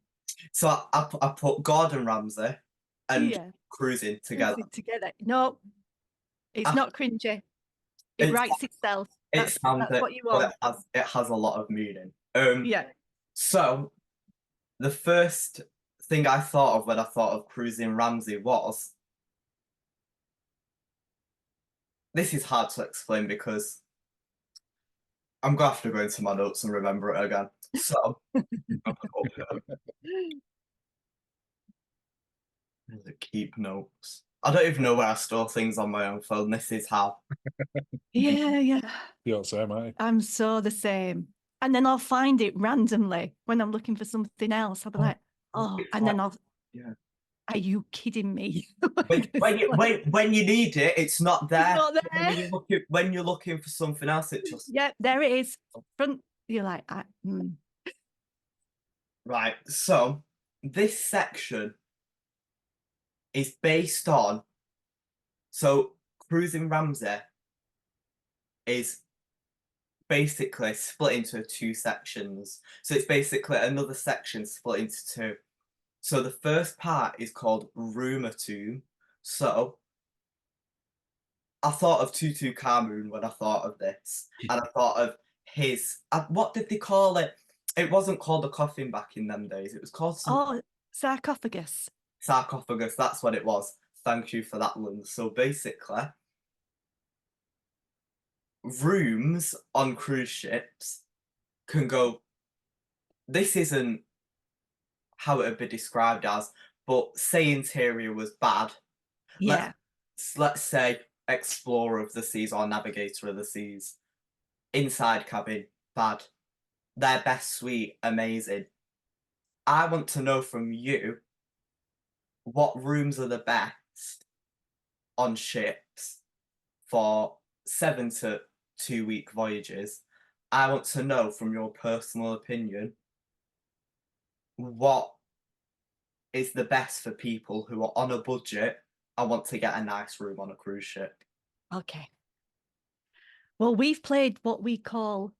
So I put Gordon Ramsay and Yeah. cruising together. Cruising together. No, it's I- not cringy. It It's, writes itself. it sounds That's what you but want. it has a lot of meaning. Yeah. So the first thing I thought of when I thought of Cruising Ramsay was, this is hard to explain because I'm gonna have to go into my notes and remember it again. So keep notes. I don't even know where I store things on my own phone. This is how. Yeah, yeah. You're the same, aren't you? I'm so the same. And then I'll find it randomly when I'm looking for something else. I'll be like, oh, It's and like, then I'll, yeah. are you kidding me? When you need it, it's not there. Not there. When you're looking for something else, it just Yeah, there it is. Front. You're like, right. So this section is based on, so Cruising Ramsay is basically split into two sections. So it's basically another section split into two. So the first part is called Rumour Tomb. So I thought of Tutu Carmoon when I thought of this, and I thought of his. What did they call it? It wasn't called a coffin back in them days. It was called oh, sarcophagus. sarcophagus. That's what it was. Thank you for that, Lund. So basically, rooms on cruise ships can go. This isn't how it would be described as, but say interior was bad. Yeah. Let's say explorer of the seas or navigator of the seas. Inside cabin, bad. Their best suite, amazing. I want to know from you what rooms are the best on ships for 7 to 2 week voyages. I want to know from your personal opinion what is the best for people who are on a budget and want to get a nice room on a cruise ship. Okay. Well, we've played what we call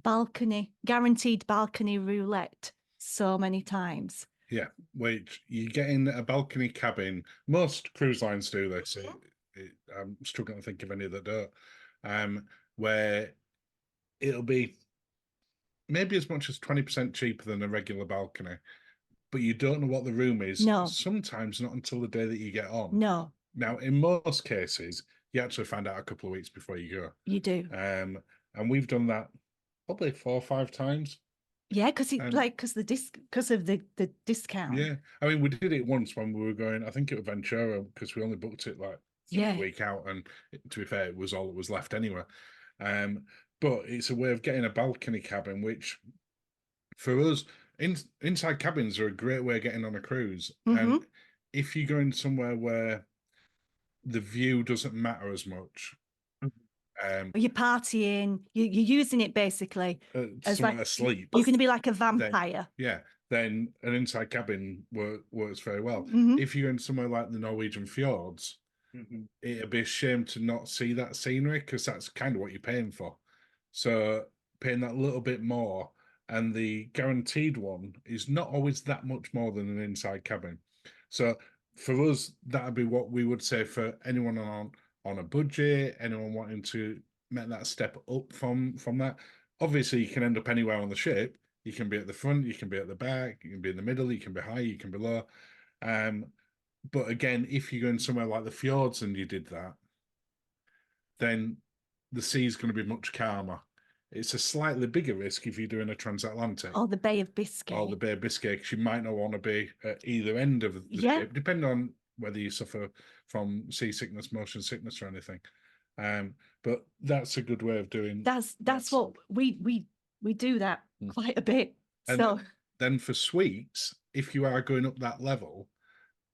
guaranteed balcony roulette so many times. Yeah, which you get in a balcony cabin. Most cruise lines do this. I'm struggling to think of any that don't. Where it'll be maybe as much as 20% cheaper than a regular balcony, but you don't know what the room is. No. Sometimes not until the day that you get on. No, Now, in most cases, you actually find out a couple of weeks before you go. you do. And we've done that probably 4 or 5 times. Yeah, because And- because of the discount. Yeah, I mean, we did it once when we were going. I think it was Ventura because we only booked it like Yeah. a week out, and to be fair, it was all that was left anyway. But it's a way of getting a balcony cabin, which for us, inside cabins are a great way of getting on a cruise. And if you're going somewhere where the view doesn't matter as much, Or you're partying, you're using it basically as somewhere like asleep, you're going to be like a vampire. then an inside cabin works very well. Mhm. If you're in somewhere like the Norwegian fjords, it'd be a shame to not see that scenery because that's kind of what you're paying for. So paying that little bit more, and the guaranteed one is not always that much more than an inside cabin. So for us, that'd be what we would say for anyone on a budget, anyone wanting to make that step up from that. Obviously, you can end up anywhere on the ship. You can be at the front, you can be at the back, you can be in the middle, you can be high, you can be low. But again, if you're going somewhere like the fjords and you did that, then the sea's going to be much calmer. It's a slightly bigger risk if you're doing a transatlantic. Or the Bay of Biscay. Or the Bay of Biscay, because you might not want to be at either end of the ship, depending on whether you suffer from seasickness, motion sickness, or anything. But that's a good way of doing. That's what we do that quite a bit. And so then for suites, if you are going up that level,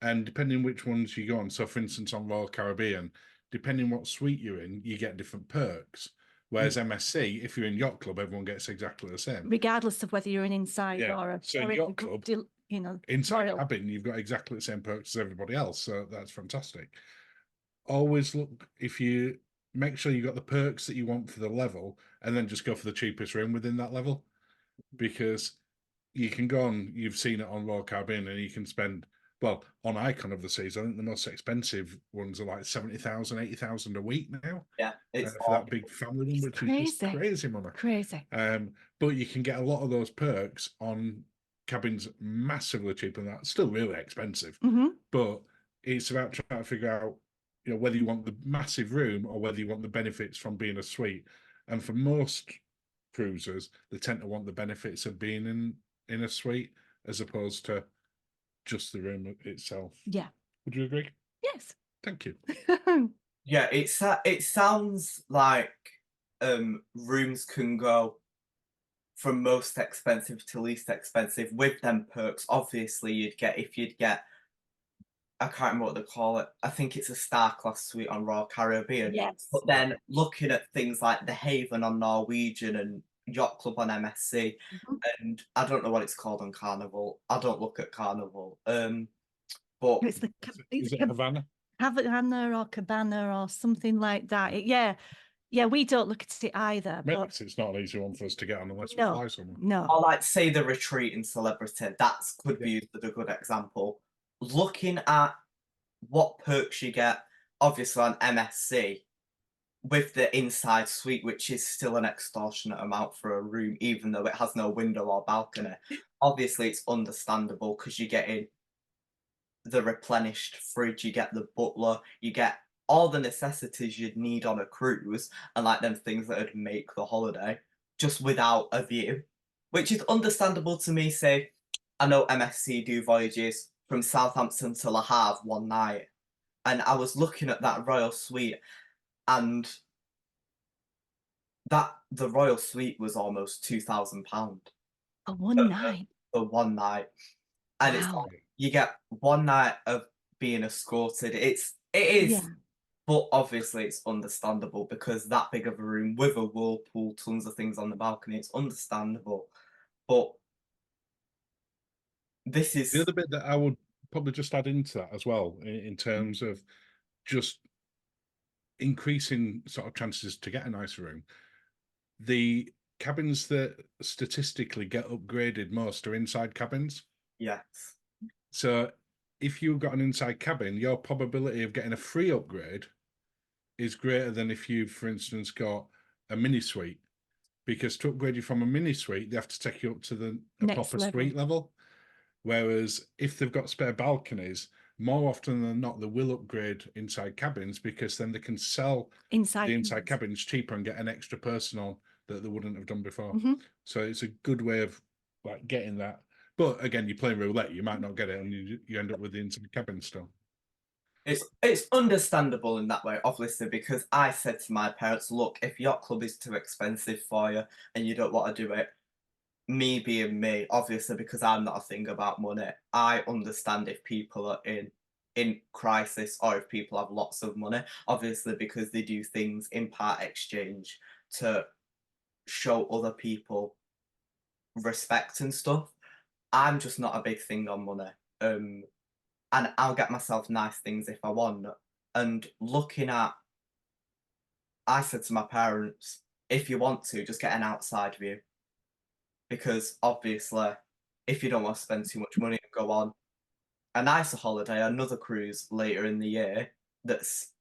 and depending which ones you go on, so for instance on Royal Caribbean, depending what suite you're in, you get different perks. Whereas MSC, if you're in Yacht Club, everyone gets exactly the same, regardless of whether you're an inside or a so in Yacht Club, inside royal cabin, you've got exactly the same perks as everybody else. So that's fantastic. Always look, if you make sure you got the perks that you want for the level, and then just go for the cheapest room within that level, because you can go on. You've seen it on Royal Caribbean, and you can spend. Well, on Icon of the Seas, I think the most expensive ones are like 70,000, 80,000 a week now. Yeah, it's for that big family one, which is just crazy money. Crazy. But you can get a lot of those perks on cabins massively cheaper than that. Still really expensive, but it's about trying to figure out, whether you want the massive room or whether you want the benefits from being a suite. And for most cruisers, they tend to want the benefits of being in a suite as opposed to just the room itself. Yeah. Would you agree? Yes. Thank you. Yeah, it sounds like rooms can go from most expensive to least expensive with them perks. Obviously, you'd get I can't remember what they call it. I think it's a star class suite on Royal Caribbean. Yes. But then looking at things like the Haven on Norwegian and Yacht Club on MSC, and I don't know what it's called on Carnival. I don't look at Carnival. But It's is it Havana? Havana or Cabana or something like that. Yeah, we don't look at it either. Maybe but it's not an easy one for us to get on unless we No. fly somewhere. no, or like say the Retreat in Celebrity, that could be used as a good example. Looking at what perks you get, obviously on MSC, with the inside suite, which is still an extortionate amount for a room, even though it has no window or balcony. Obviously, it's understandable because you're getting the replenished fridge, you get the butler, you get all the necessities you'd need on a cruise, and like them things that would make the holiday, just without a view, which is understandable to me. Say, I know MSC do voyages from Southampton to Le Havre one night, and I was looking at that Royal Suite, and the Royal Suite was almost £2,000 for one night. for one night, and it's Wow. like you get one night of being escorted. It is, Yeah. but obviously it's understandable because that big of a room with a whirlpool, tons of things on the balcony. It's understandable, but this is The other bit that I would probably just add into that as well, in terms of just increasing sort of chances to get a nicer room. The cabins that statistically get upgraded most are inside cabins. yes. So if you've got an inside cabin, your probability of getting a free upgrade is greater than if you've, for instance, got a mini suite. Because to upgrade you from a mini suite, they have to take you up to the Next proper level. suite level. Whereas if they've got spare balconies, more often than not, they will upgrade inside cabins because then they can sell Inside. the inside cabins cheaper and get an extra person on that they wouldn't have done before. Mhm. So it's a good way of like getting that. But again, you're playing roulette, you might not get it, and you end up with the inside cabin still. It's understandable in that way, obviously, because I said to my parents, look, if yacht club is too expensive for you and you don't want to do it, me being me, obviously, because I'm not a thing about money, I understand if people are in crisis or if people have lots of money, obviously, because they do things in part exchange to show other people respect and stuff. I'm just not a big thing on money. And I'll get myself nice things if I want. And looking at, I said to my parents, if you want to, just get an outside view. Because obviously, if you don't want to spend too much money and go on a nicer holiday, another cruise later in the year that's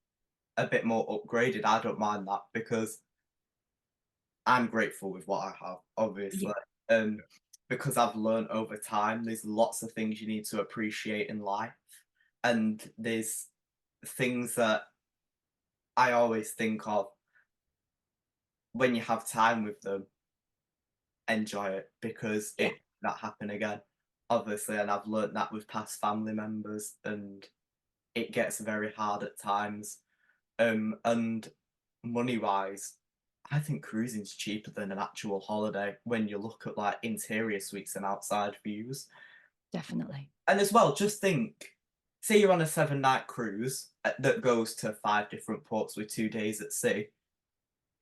a bit more upgraded, I don't mind that because I'm grateful with what I have, obviously. Because I've learned over time, there's lots of things you need to appreciate in life. And there's things that I always think of when you have time with them, enjoy it because Yeah. it not happen again, obviously. And I've learned that with past family members, and it gets very hard at times. And money wise, I think cruising's cheaper than an actual holiday when you look at like interior suites and outside views. Definitely. And as well, just think, say you're on a 7-night cruise that goes to 5 different ports with 2 days at sea,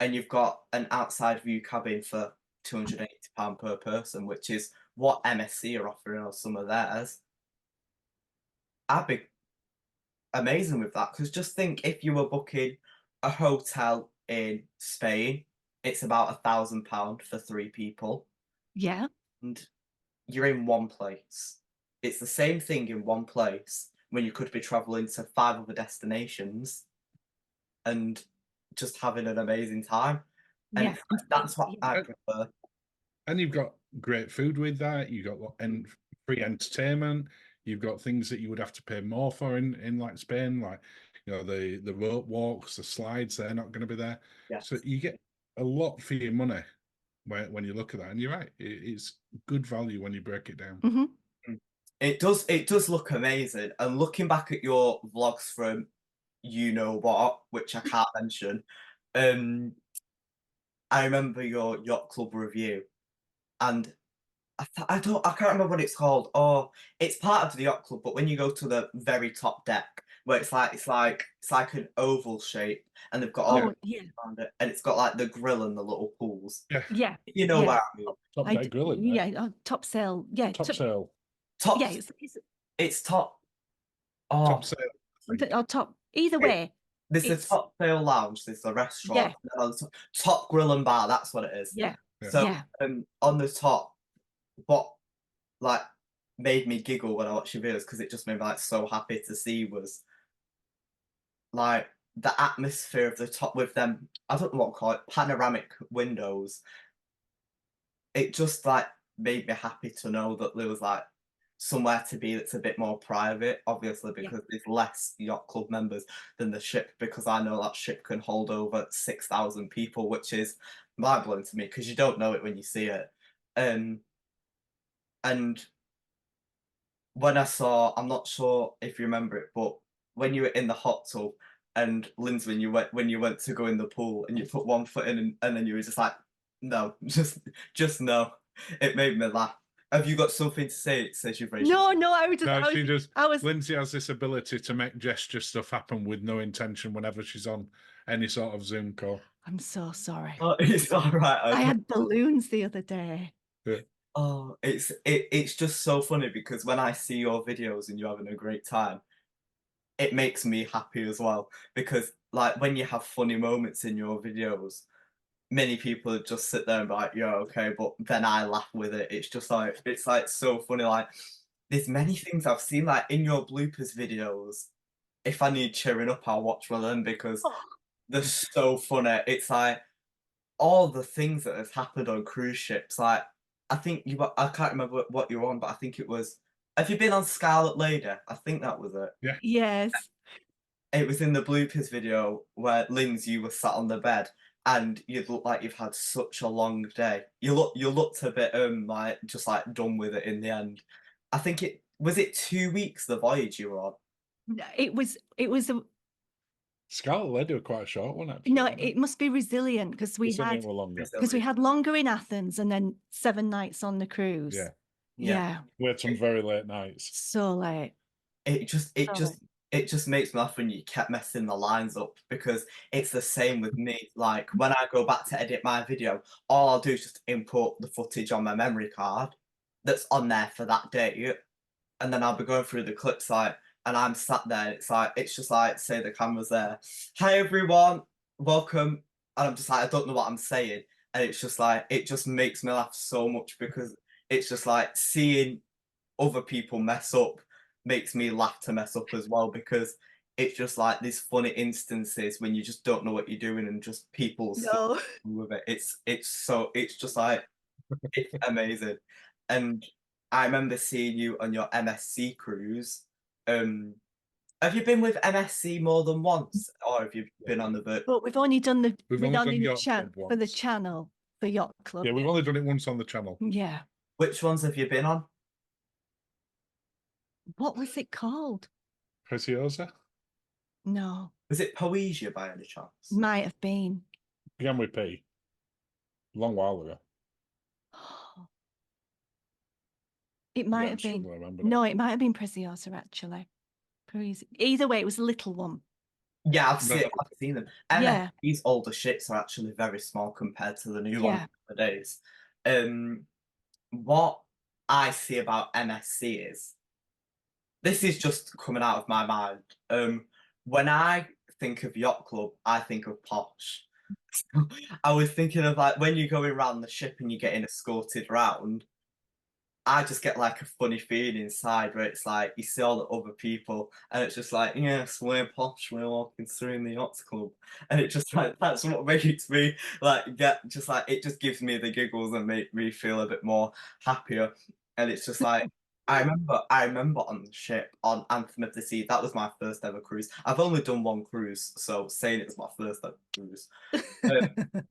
and you've got an outside view cabin for £280 per person, which is what MSC are offering or some of theirs. I'd be amazing with that, because just think if you were booking a hotel in Spain, it's about £1,000 for 3 people, Yeah. and you're in one place. It's the same thing in one place when you could be traveling to 5 other destinations and just having an amazing time. And Yeah. that's what Yeah. I prefer. And you've got great food with that. You've got free entertainment. You've got things that you would have to pay more for in like Spain, like the rope walks, the slides. They're not going to be there. Yes. So you get a lot for your money when you look at that. And you're right, it's good value when you break it down. Mhm. It does look amazing. And looking back at your vlogs from you know what, which I can't mention, I remember your yacht club review, and I can't remember what it's called. Oh, it's part of the yacht club, but when you go to the very top deck, where it's like an oval shape, and they've got all Oh, the yeah. around it, and it's got like the grill and the little pools. Yeah, Yeah. You know Yeah. where I mean. top I deck d- grilling. yeah. Top sail. Yeah. Top sail. Top, Yeah. it's top. Oh, Top sail. I think. Or top. Either way. there's the It's top sail lounge, there's the restaurant, yeah. and then on the top grill and bar. That's what it is. Yeah. Yeah. So Yeah. on the top, what like made me giggle when I watched your videos, because it just made me like so happy to see, was like the atmosphere of the top with them. I don't know what to call it, panoramic windows. It just like made me happy to know that there was like somewhere to be that's a bit more private, obviously, Yeah. because there's less yacht club members than the ship, because I know that ship can hold over 6,000 people, which is mind-blowing to me because you don't know it when you see it. And when I saw, I'm not sure if you remember it, but when you were in the hot tub and Lindsay, when you went to go in the pool and you put one foot in and then you were just like, no, just no. It made me laugh. Have you got something to say? It says you've raised your No, I was just. No, I she was. just. I was. Lindsay has this ability to make gesture stuff happen with no intention whenever she's on any sort of Zoom call. I'm so sorry. Oh, it's all right. I had balloons the other day. Yeah. Oh, it's just so funny because when I see your videos and you're having a great time, it makes me happy as well. Because like when you have funny moments in your videos, many people just sit there and be like, "Yeah, okay," but then I laugh with it. It's just like it's like so funny. Like there's many things I've seen, like in your bloopers videos. If I need cheering up, I'll watch one of them because Oh, they're so funny. It's like all the things that have happened on cruise ships. Like I think I can't remember what you were on, but I think it was. Have you been on Scarlet Lady? I think that was it. yes. It was in the bloopers video where Linz, you were sat on the bed and you look like you've had such a long day. You looked a bit like just like done with it in the end. I think it was it 2 weeks the voyage you were on. It was Scarlet Lady were quite a short one, actually. no, wasn't it must be resilient because we Some of had them were longer. longer in Athens and then 7 nights on the cruise. Yeah. Yeah. We had some very late nights. So late. It just So it just makes me laugh when you kept messing the lines up because it's the same with me. Like when I go back to edit my video, all I'll do is just import the footage on my memory card that's on there for that day, and then I'll be going through the clips like, and I'm sat there. And it's just like, say the camera's there. Hi everyone, welcome. And I'm just like, I don't know what I'm saying, and it's just like it just makes me laugh so much because it's just like seeing other people mess up makes me laugh to mess up as well because it's just like these funny instances when you just don't know what you're doing and just people no. with it. It's just like it's amazing. And I remember seeing you on your MSC cruise. Have you been with MSC more than once, or have you been on the But we've only done the We've we've only done done the Yacht Club for the once. channel, the yacht club. Yeah, we've only done it once on the channel. Yeah. Which ones have you been on? What was it called? Preciosa No, Was it Poesia by any chance? might have been. began with P. A long while ago. It might Yeah, I'm have been. struggling to remember No, it might have been Preciosa actually. Either way, it was a little one. Yeah, I've No. seen them. Yeah. These older ships are actually very small compared to the new ones Yeah. nowadays. What I see about MSC is this is just coming out of my mind. When I think of yacht club, I think of posh. I was thinking of like when you're going around the ship and you're getting escorted around. I just get like a funny feeling inside where it's like you see all the other people and it's just like, yes, we're posh, we're walking through in the yacht club. And it just like that's what makes me like get just like it just gives me the giggles and make me feel a bit more happier. And it's just like I remember on the ship on Anthem of the Sea, that was my first ever cruise. I've only done one cruise, so saying it was my first ever cruise.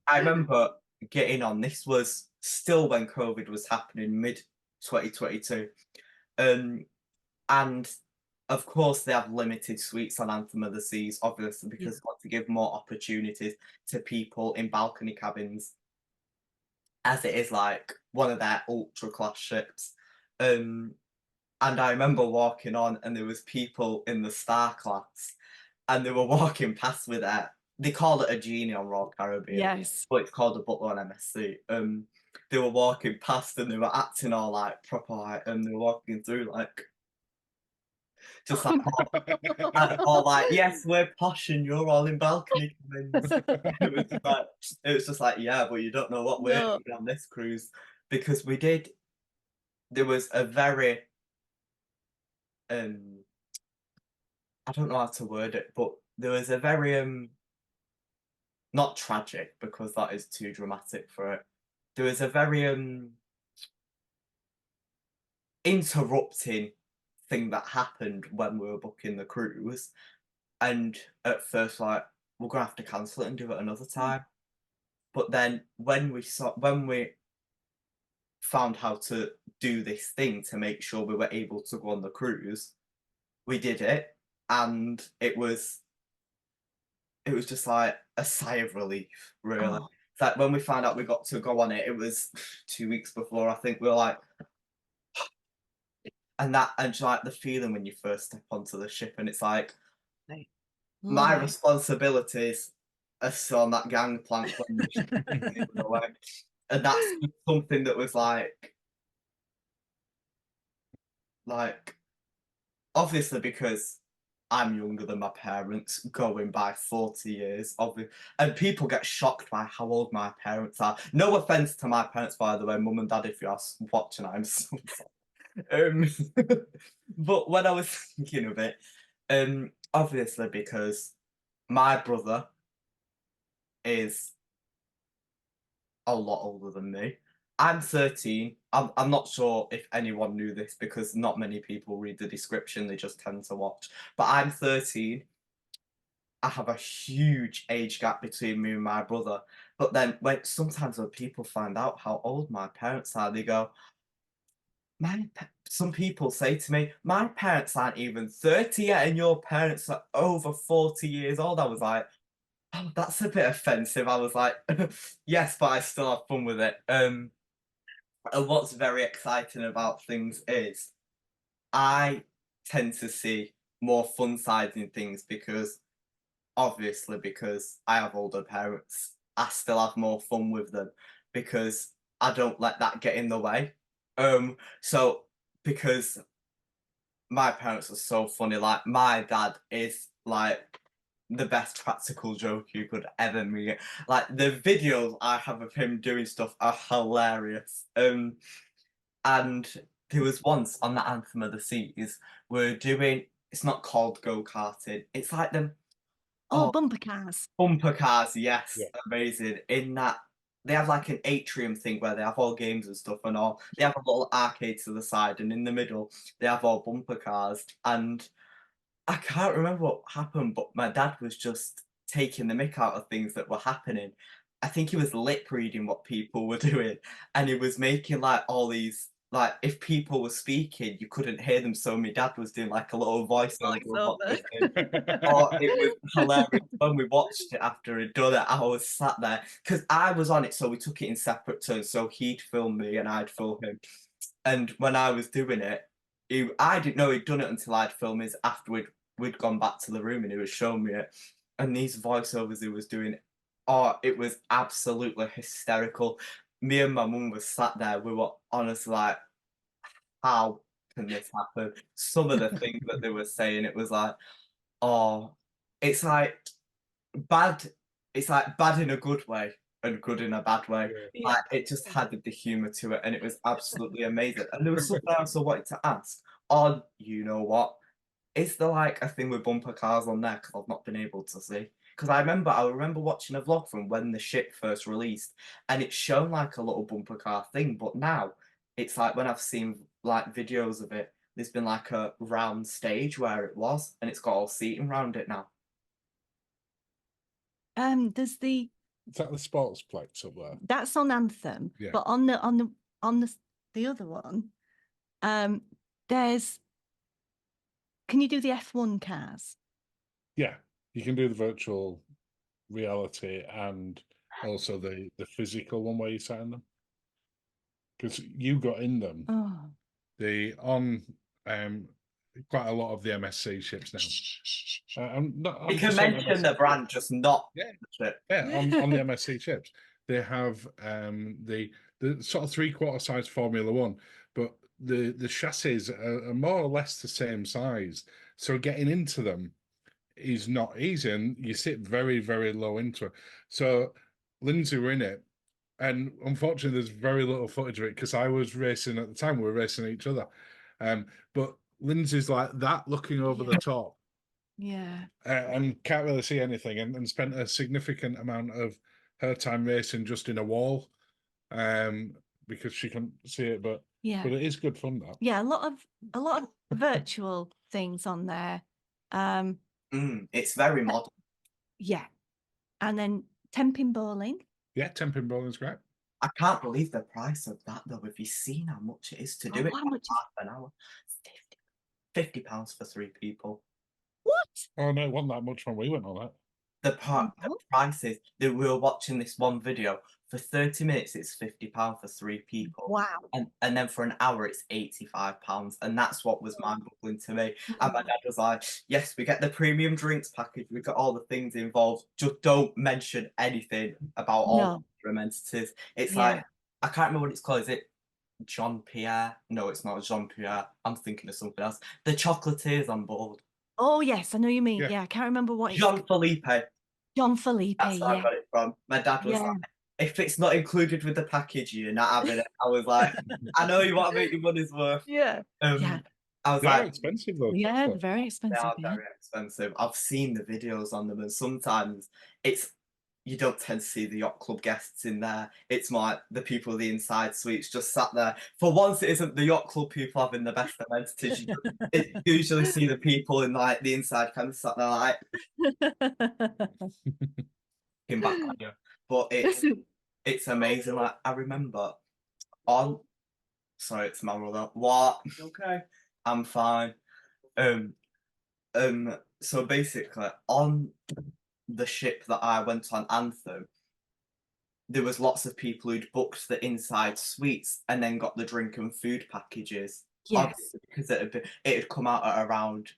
I remember getting on, this was still when COVID was happening, mid 2022. And of course, they have limited suites on Anthem of the Seas, obviously, because they want to give more opportunities to people in balcony cabins, as it is like one of their ultra class ships. And I remember walking on, and there was people in the star class, and they were walking past with they call it a genie on Royal Caribbean, Yes. but it's called a butler on MSC. They were walking past and they were acting all like proper, like, and they were walking through like just like all like, yes, we're posh and you're all in balcony cabins. It was just like, yeah, but you don't know what we're No. doing on this cruise because there was a very I don't know how to word it, but there was a very not tragic because that is too dramatic for it. There was a very interrupting thing that happened when we were booking the cruise, and at first like we're gonna have to cancel it and do it another time. But then when we found how to do this thing to make sure we were able to go on the cruise, we did it, and it was just like a sigh of relief, really. Oh. It's like when we found out we got to go on it, it was 2 weeks before, I think we were like, and just like the feeling when you first step onto the ship, and it's like my responsibilities are still on that gangplank when the ship is moving away, and that's something that was like obviously because I'm younger than my parents, going by 40 years, and people get shocked by how old my parents are. No offense to my parents, by the way, mum and dad, if you're watching, I'm so sorry. Um, but when I was thinking of it, obviously because my brother is a lot older than me. I'm 13. I'm not sure if anyone knew this because not many people read the description, they just tend to watch. But I'm 13. I have a huge age gap between me and my brother. But then sometimes when people find out how old my parents are, they go, some people say to me, my parents aren't even 30 yet, and your parents are over 40 years old. I was like, oh, that's a bit offensive. I was like, yes, but I still have fun with it. And what's very exciting about things is I tend to see more fun sides in things because obviously because I have older parents, I still have more fun with them because I don't let that get in the way. So because my parents are so funny, like my dad is like the best practical joke you could ever meet. Like the videos I have of him doing stuff are hilarious. And there was once on the Anthem of the Seas, we're doing. It's not called go karting. It's like them. Oh, Oh, bumper cars. bumper cars. Yes, Yeah. amazing. In that they have like an atrium thing where they have all games and stuff and all. They have a little arcade to the side, and in the middle they have all bumper cars. And I can't remember what happened, but my dad was just taking the mick out of things that were happening. I think he was lip reading what people were doing, and he was making like all these like if people were speaking, you couldn't hear them. So my dad was doing like a little voiceover of what they were saying. Oh, it was hilarious when we watched it after he'd done it. I was sat there because I was on it, so we took it in separate turns. So he'd film me and I'd film him. And when I was doing it, I didn't know he'd done it until I'd filmed his after we'd gone back to the room and he was showing me it. And these voiceovers he was doing, oh, it was absolutely hysterical. Me and my mum were sat there, we were honestly like, how can this happen? Some of the things that they were saying, it was like, oh, it's like bad, it's like bad in a good way and good in a bad way. Yeah. Like it just had the humour to it and it was absolutely amazing. And there was something else I wanted to ask. On you know what? Is there like a thing with bumper cars on there? Because I've not been able to see. Because I remember watching a vlog from when the ship first released, and it's shown like a little bumper car thing. But now it's like when I've seen like videos of it, there's been like a round stage where it was, and it's got all seating around it now. There's the Is that the Sportsplex up there? that's on Anthem, Yeah. but on the other one, there's. Can you do the F1 cars? Yeah, you can do the virtual reality and also the physical one where you sat in them. Because you got in them. Oh, Quite a lot of the MSC ships now. You can mention the brand, just not Yeah. the ship. Yeah, on the MSC ships, they have the sort of 3/4 size Formula One, but the chassis are more or less the same size. So getting into them is not easy, and you sit very, very low into it. So Lindsay were in it, and unfortunately, there's very little footage of it because I was racing at the time. We were racing each other, but Lindsay's like that, looking over the top. yeah. And can't really see anything, and spent a significant amount of her time racing just in a wall, because she couldn't see it. But Yeah. it is good fun, that. Yeah, a lot of virtual things on there. It's very modern. Yeah. And then Tenpin bowling. Yeah, Tenpin bowling's great. I can't believe the price of that though. If you've seen how much it is to do it, How much? half an hour, £50 for 3 people. What? Oh no, it wasn't that much when we went on it. The prices that we were watching this one video for 30 minutes, it's £50 for 3 people. Wow. And then for an hour, it's £85, and that's what was mind-boggling to me. And my dad was like, "Yes, we get the premium drinks package. We got all the things involved. Just don't mention anything about all the amenities." It's like I can't remember what it's called. Is it Jean Pierre? No, it's not Jean Pierre. I'm thinking of something else. The chocolatiers on board. Oh yes, I know you mean. Yeah. Yeah, I can't remember what Jean Philippe. John Felipe. That's where I got it from. My dad was like, if it's not included with the package, you're not having it. I was like, I know you want to make your money's worth. Yeah. I was They are like, expensive though. Yeah, But very they expensive. are Yeah. very expensive. I've seen the videos on them, and sometimes you don't tend to see the yacht club guests in there. It's more like the people of the inside suites just sat there. For once, it isn't the yacht club people having the best amenities. You usually see the people in like the inside kind of sat there like looking back at you. But it's amazing. Like I remember on sorry, it's my brother. What? Okay. I'm fine. Um so basically on the ship that I went on Anthem, there was lots of people who'd booked the inside suites and then got the drink and food packages. Yes. Obviously, because it had come out at around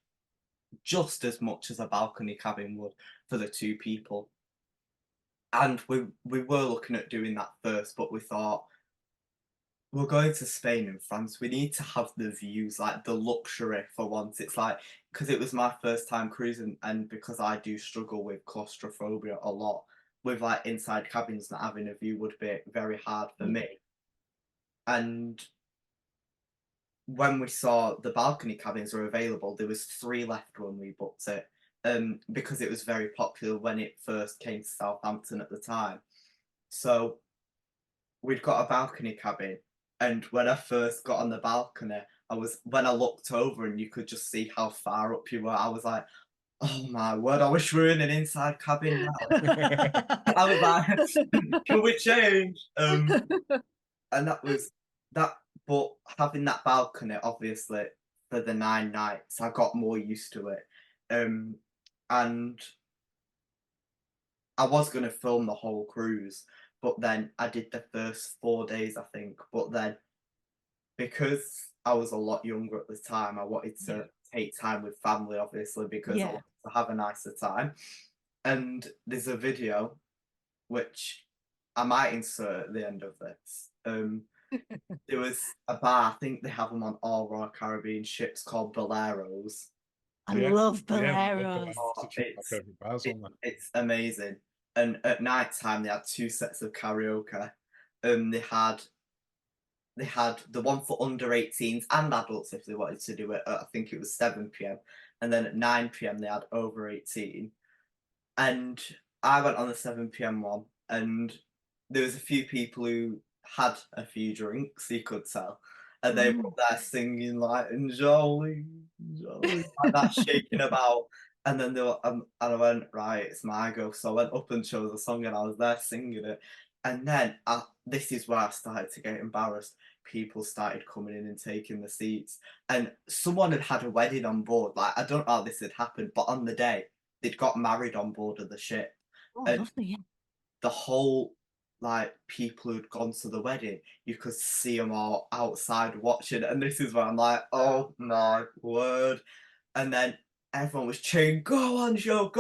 just as much as a balcony cabin would for the two people. And we were looking at doing that first, but we thought we're going to Spain and France. We need to have the views, like the luxury for once. It's like because it was my first time cruising, and because I do struggle with claustrophobia a lot, with like inside cabins, not having a view would be very hard for me. And when we saw the balcony cabins were available, there was 3 left when we booked it. Because it was very popular when it first came to Southampton at the time. So we'd got a balcony cabin, and when I first got on the balcony, when I looked over and you could just see how far up you were, I was like, oh my word, I wish we were in an inside cabin now. I was like, can we change? And that was that, but having that balcony, obviously, for the 9 nights, I got more used to it. And I was going to film the whole cruise, but then I did the first 4 days, I think. But then, because I was a lot younger at the time, I wanted to take time with family, obviously, because I wanted to have a nicer time. And there's a video, which I might insert at the end of this. There was a bar, I think they have them on all Royal Caribbean ships, called Boleros. I love yeah, Boleros. It's amazing. And at night time, they had 2 sets of karaoke. They had the one for under 18s and adults if they wanted to do it at, I think it was 7 p.m. And then at 9 p.m. they had over 18. And I went on the 7 p.m. one, and there was a few people who had a few drinks, you could tell. And they were up there singing like Jolly, Jolly, like that, shaking about. And then they were, and I went, right, it's my go. So I went up and chose a song, and I was there singing it. And then this is where I started to get embarrassed. People started coming in and taking the seats. And someone had had a wedding on board. Like, I don't know how this had happened, but on the day, they'd got married on board of the ship. Oh, and lovely, yeah. the whole, like, people who'd gone to the wedding, you could see them all outside watching. And this is where I'm like, oh my word. And then everyone was cheering, go on, Joe,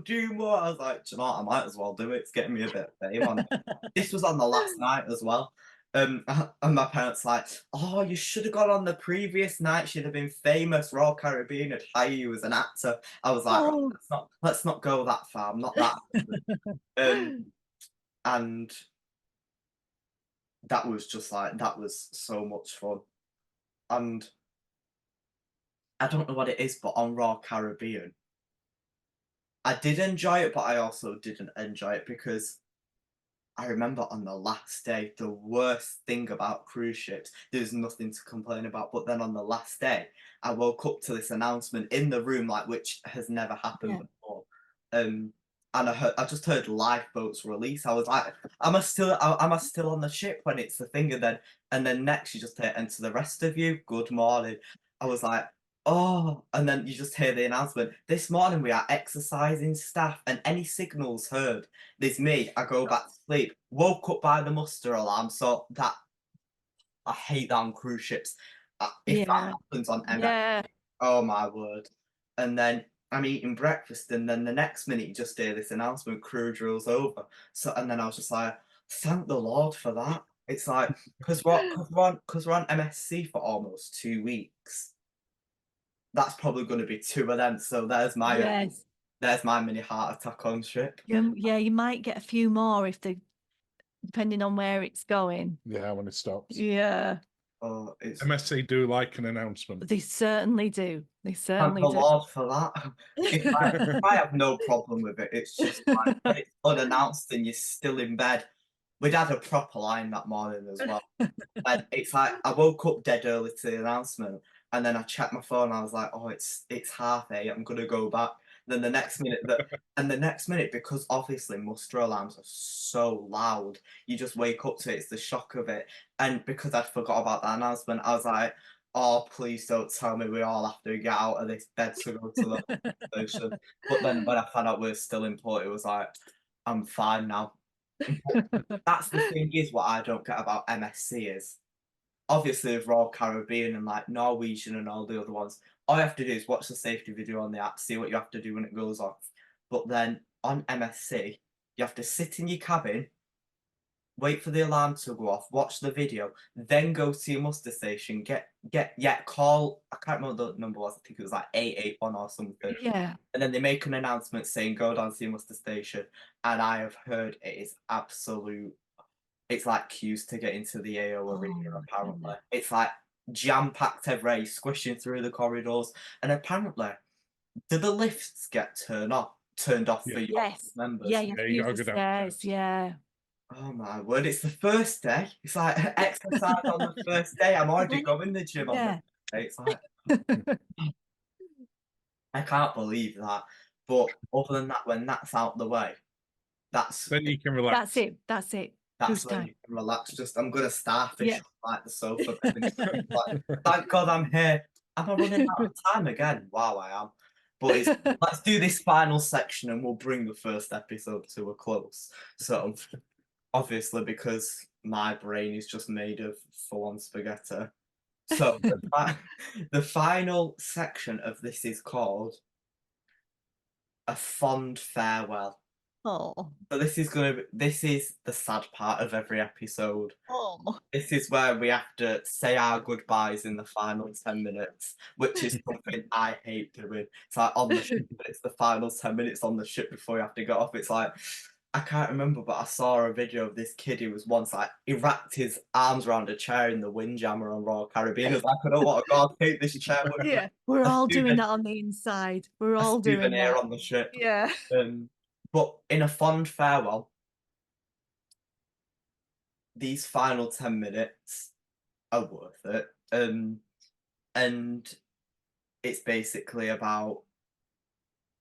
do more. I was like, do you know what? I might as well do it. It's getting me a bit of fame on it. This was on the last night as well. And my parents like, oh, you should have gone on the previous night. You'd have been famous. Royal Caribbean would hire you as an actor. I was like, Oh. let's not go that far. I'm not that. And that was just like, that was so much fun. And I don't know what it is, but on Royal Caribbean, I did enjoy it, but I also didn't enjoy it because I remember on the last day, the worst thing about cruise ships, there's nothing to complain about. But then on the last day, I woke up to this announcement in the room, like, which has never happened before. And I just heard lifeboats release. I was like, am I still on the ship when it's the thing? And then next you just hear, and to the rest of you, good morning. I was like, oh, and then you just hear the announcement. This morning we are exercising staff, and any signals heard. There's me. I go back to sleep. Woke up by the muster alarm. So that I hate that on cruise ships. If that happens on MS, oh my word. And then I'm eating breakfast, and then the next minute you just hear this announcement: crew drill's over. So, and then I was just like, thank the Lord for that. It's like because we're on MSC for almost 2 weeks. That's probably going to be 2 of them. So there's my mini heart attack on ship. Yeah, you might get a few more if the depending on where it's going. Yeah, when it stops. Yeah, Oh, it's MSC do like an announcement. they certainly do. They thank certainly the do. Lord for that. I have no problem with it. It's just like when it's unannounced and you're still in bed. We'd had a proper line that morning as well. And it's like I woke up dead early to the announcement, and then I checked my phone. And I was like, "Oh, it's 8:30. I'm gonna go back." Then the next minute, because obviously muster alarms are so loud, you just wake up to it. It's the shock of it, and because I'd forgot about the announcement, I was like, "Oh, please don't tell me we all have to get out of this bed to go to the station." But then when I found out we were still in port, it was like, "I'm fine now." That's the thing is what I don't get about MSC is obviously with Royal Caribbean and like Norwegian and all the other ones, all you have to do is watch the safety video on the app, see what you have to do when it goes off. But then on MSC, you have to sit in your cabin, wait for the alarm to go off, watch the video, then go to your muster station, call, I can't remember what the number was, I think it was like 881 or something. Yeah. And then they make an announcement saying go down to your muster station. And I have heard it is absolute, it's like queues to get into the AO arena, my apparently. goodness. It's like jam-packed everywhere, squishing through the corridors. And apparently, do the lifts get turned off for your Yes. members? Yeah, you have Yeah, to you use gotta the go stairs. downstairs. Yeah. Oh my word, it's the first day. It's like exercise on the first day. I'm already going to the gym on the Yeah. first day. It's like, I can't believe that. But other than that, when that's out the way, that's Then you can relax. That's it. That's it. that's Goose when time. you can relax. Just I'm gonna starfish Yeah. on like the sofa bed and sleep. Like, thank God I'm here. Am I running out of time again? Wow, I am. But it's let's do this final section and we'll bring the first episode to a close. So obviously because my brain is just made of full-on spaghetti. So the final section of this is called A Fond Farewell. Oh. So this is the sad part of every episode. Oh. This is where we have to say our goodbyes in the final 10 minutes, which is something I hate doing. It's like on the ship, it's the final 10 minutes on the ship before you have to get off. It's like, I can't remember, but I saw a video of this kid who was once like, he wrapped his arms around a chair in the Windjammer on Royal Caribbean. He was like, I don't want to go, I'll take this chair with me. Yeah. We're A all doing souvenir- that on the inside. We're a all doing souvenir that. on the ship. Yeah. But in A Fond Farewell, these final 10 minutes are worth it. And it's basically about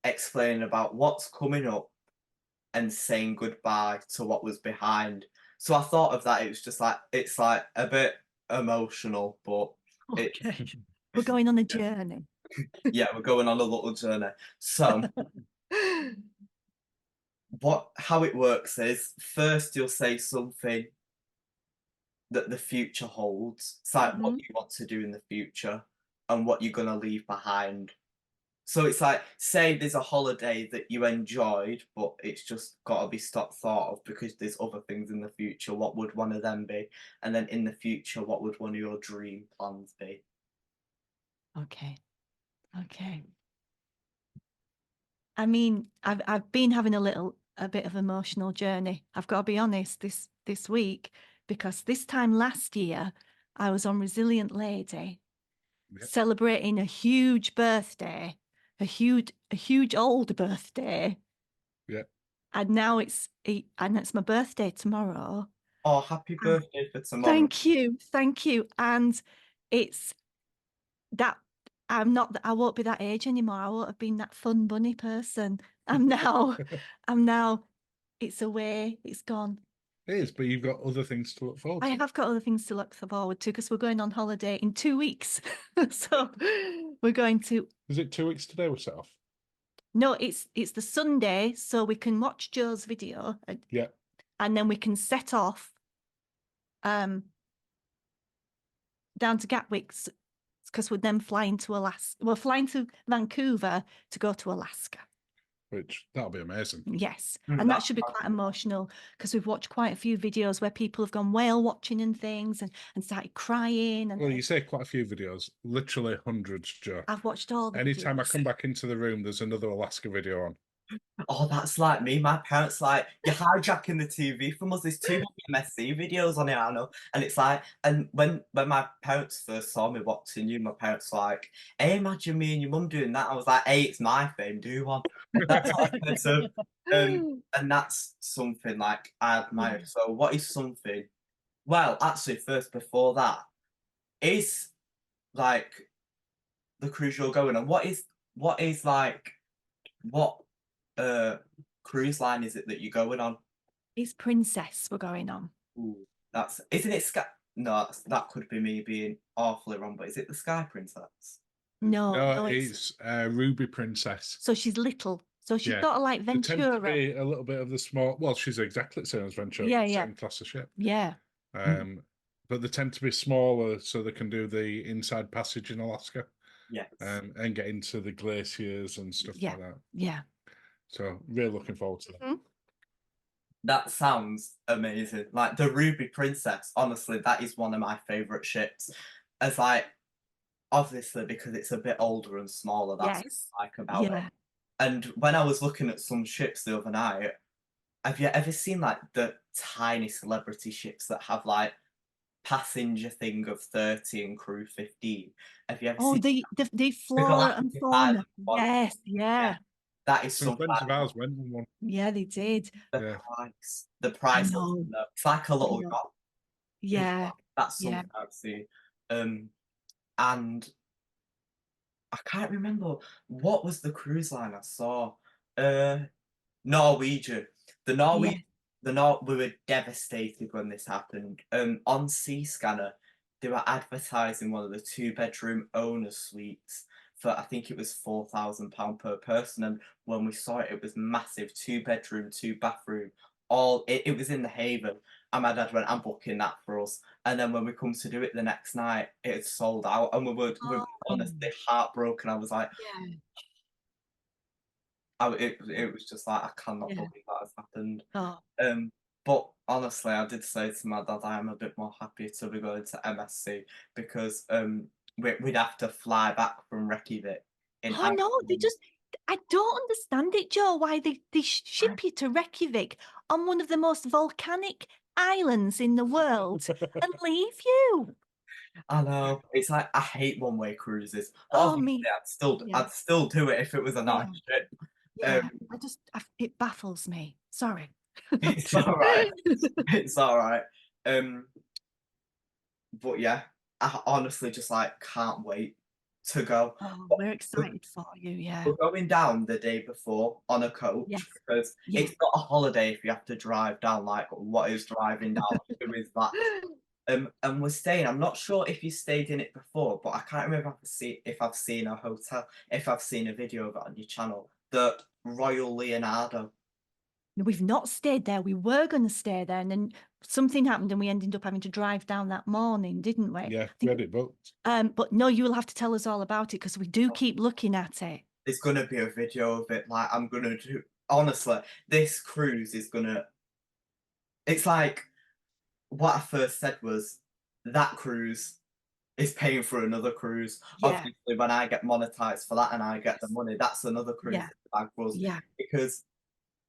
explaining about what's coming up and saying goodbye to what was behind. So I thought of that, it was just like, it's like a bit emotional, but Okay. We're going on a journey. yeah, we're going on a little journey. So how it works is first you'll say something that the future holds. It's like what you want to do in the future and what you're going to leave behind. So it's like, say there's a holiday that you enjoyed, but it's just got to be stopped thought of because there's other things in the future. What would one of them be? And then in the future, what would one of your dream plans be? Okay. Okay. I mean, I've been having a bit of emotional journey. I've got to be honest this week, because this time last year I was on Resilient Lady celebrating a huge birthday, a huge old birthday. Yeah. And now it's my birthday tomorrow. Oh, happy birthday for tomorrow. Thank you. And it's that I won't be that age anymore. I won't have been that fun bunny person. I'm now, it's away, it's gone. It is, but you've got other things to look forward to. I have got other things to look forward to because we're going on holiday in 2 weeks. So we're going to. Is it 2 weeks today we set off? No, it's the Sunday, so we can watch Joe's video. Yeah. And then we can set off down to Gatwick, because we're then flying to Alaska. We're flying to Vancouver to go to Alaska. Which, that'll be amazing. Yes. And that should be quite emotional because we've watched quite a few videos where people have gone whale watching and things and started crying. And well, you say quite a few videos, literally hundreds, Joe. I've watched all the Anytime I videos. come back into the room, there's another Alaska video on. Oh, that's like me. My parents like, you're hijacking the TV from us. There's too many MSC videos on it, I know. And it's like, and when my parents first saw me watching you, my parents were like, hey, imagine me and your mum doing that. I was like, hey, it's my thing, do one. That's what I said to and that's something like I admire. Yeah. So what is something? Well, actually, first before that, is like the cruise you're going on. What is like what uh cruise line is it that you're going on? It's Princess we're going on. Ooh, that's isn't it Sky? No, that could be me being awfully wrong, but is it the Sky Princess? No, No, no, it's Ruby Princess. so she's little. So she's Yeah. sort of like They tend to Ventura. be a little bit of the small. Well, she's exactly the same as Ventura, Yeah, yeah, same class of ship. yeah. But they tend to be smaller, so they can do the inside passage in Alaska, Yes. and get into the glaciers and stuff Yeah. like that. Yeah. So, really looking forward to that. Mhm. That sounds amazing. Like the Ruby Princess, honestly, that is one of my favourite ships. As like obviously because it's a bit older and smaller, that's Yes. what I like about it. Yeah. And when I was looking at some ships the other night, have you ever seen like the tiny celebrity ships that have like passenger thing of 30 and crew 15? Have you ever Oh, seen the the flora and Galactic Island fauna. one? Yes. Yeah, Yeah. that is Some something friends of ours went on one. Yeah, they did. the Yeah. price. The I price of know. it's like a I little know. yacht. Yeah. That's Yeah. something I've seen. And I can't remember what was the cruise line I saw. Uh Norwegian. The Yeah. Norwegian we were devastated when this happened. On Seascanner, they were advertising one of the two-bedroom owner suites for I think it was £4,000 per person. And when we saw it, it was massive, two-bedroom, two-bathroom. It was in the Haven. And my dad went, I'm booking that for us. And then when we come to do it the next night, it had sold out. And we were Oh, honestly heartbroken. I was like, yeah. it was just like I cannot Yeah. believe that has happened. Oh. But honestly, I did say to my dad I am a bit more happy to be going to MSC because we'd have to fly back from Reykjavik in Oh no, they Iceland. just I don't understand it, Joe, why they ship you to Reykjavik on one of the most volcanic islands in the world and leave you. I know it's like I hate one-way cruises, but Oh, obviously me. Yeah. I'd still do it if it was a nice Yeah. trip. Yeah. It baffles me. Sorry. It's all right. It's all right. Um, but yeah, I honestly just like can't wait to go. Oh, But we're excited for you. Yeah. we're going down the day before on a coach Yes. because Yeah. it's not a holiday if you have to drive down. Like, what is driving down? Who is that? And we're staying. I'm not sure if you stayed in it before, but I can't remember if I've seen a hotel, if I've seen a video of it on your channel. The Royal Leonardo. No, we've not stayed there. We were going to stay there, and then something happened, and we ended up having to drive down that morning, didn't we? Yeah, I we think, had it booked. but no, you will have to tell us all about it because we do keep looking at it. There's gonna be a video of it. Like, I'm gonna do. Honestly, this cruise is gonna. It's like what I first said was that cruise is paying for another cruise. Yeah. Obviously, when I get monetized for that and I get the Yes. money, that's another cruise Yeah. in the bag for us. Yeah. Because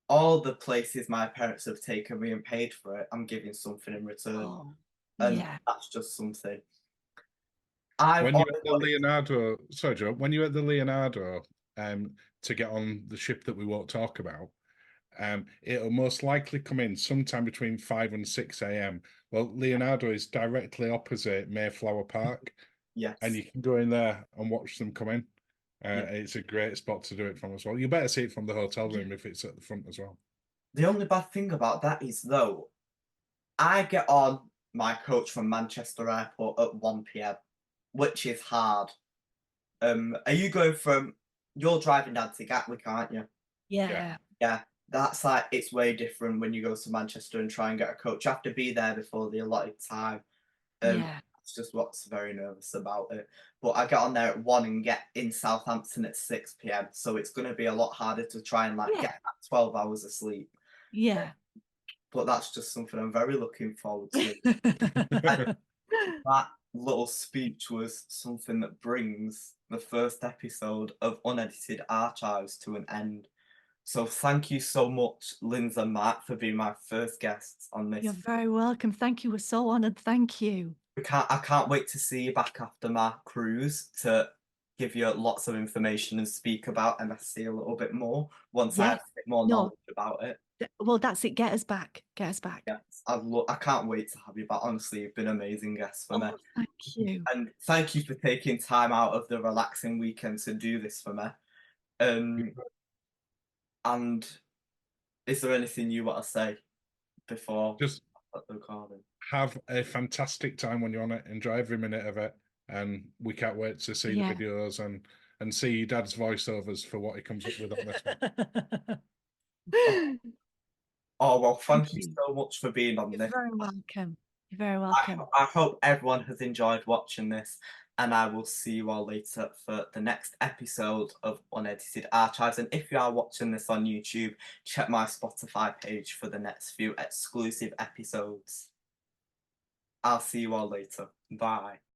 all the places my parents have taken me and paid for it, I'm giving something in return. Oh, And yeah. that's just something. I've When you always at the wanted Leonardo, sorry, Joe, when you at the Leonardo, to get on the ship that we won't talk about, it'll most likely come in sometime between 5 and 6 a.m. Well, Leonardo is directly opposite Mayflower Park, yes. and you can go in there and watch them come in. Yeah. It's a great spot to do it from as well. You better see it from the hotel room if it's at the front as well. The only bad thing about that is though, I get on my coach from Manchester Airport at 1 p.m., which is hard. Are you going from you're driving down to Gatwick, aren't you? Yeah. Yeah, that's like it's way different when you go to Manchester and try and get a coach. You have to be there before the allotted time. Yeah. That's just what's very nervous about it. But I get on there at 1 and get in Southampton at 6 p.m. So it's going to be a lot harder to try and like Yeah. get that 12 hours of sleep. Yeah. But that's just something I'm very looking forward to. That little speech was something that brings the first episode of Unedited Archives to an end. So thank you so much, Lindsay and Matt, for being my first guests on this. You're very welcome. Thank you. We're so honoured. Thank you. I can't wait to see you back after my cruise to give you lots of information and speak about MSC a little bit more once I have Yes. a bit more No. knowledge about it. Well, that's it. Get us back. Get us back. Yes, I can't wait to have you back. Honestly, you've been amazing guests for me. Oh, thank you. And thank you for taking time out of the relaxing weekend to do this for me. And is there anything you want to say before Just the recording? have a fantastic time when you're on it. Enjoy every minute of it, and we can't wait to see Yeah. the videos and see Dad's voiceovers for what he comes up with on this one. Oh, well, thank you you. so much for being on You're this. very welcome. You're very welcome. I hope everyone has enjoyed watching this, and I will see you all later for the next episode of Unedited Archives. And if you are watching this on YouTube, check my Spotify page for the next few exclusive episodes. I'll see you all later. Bye.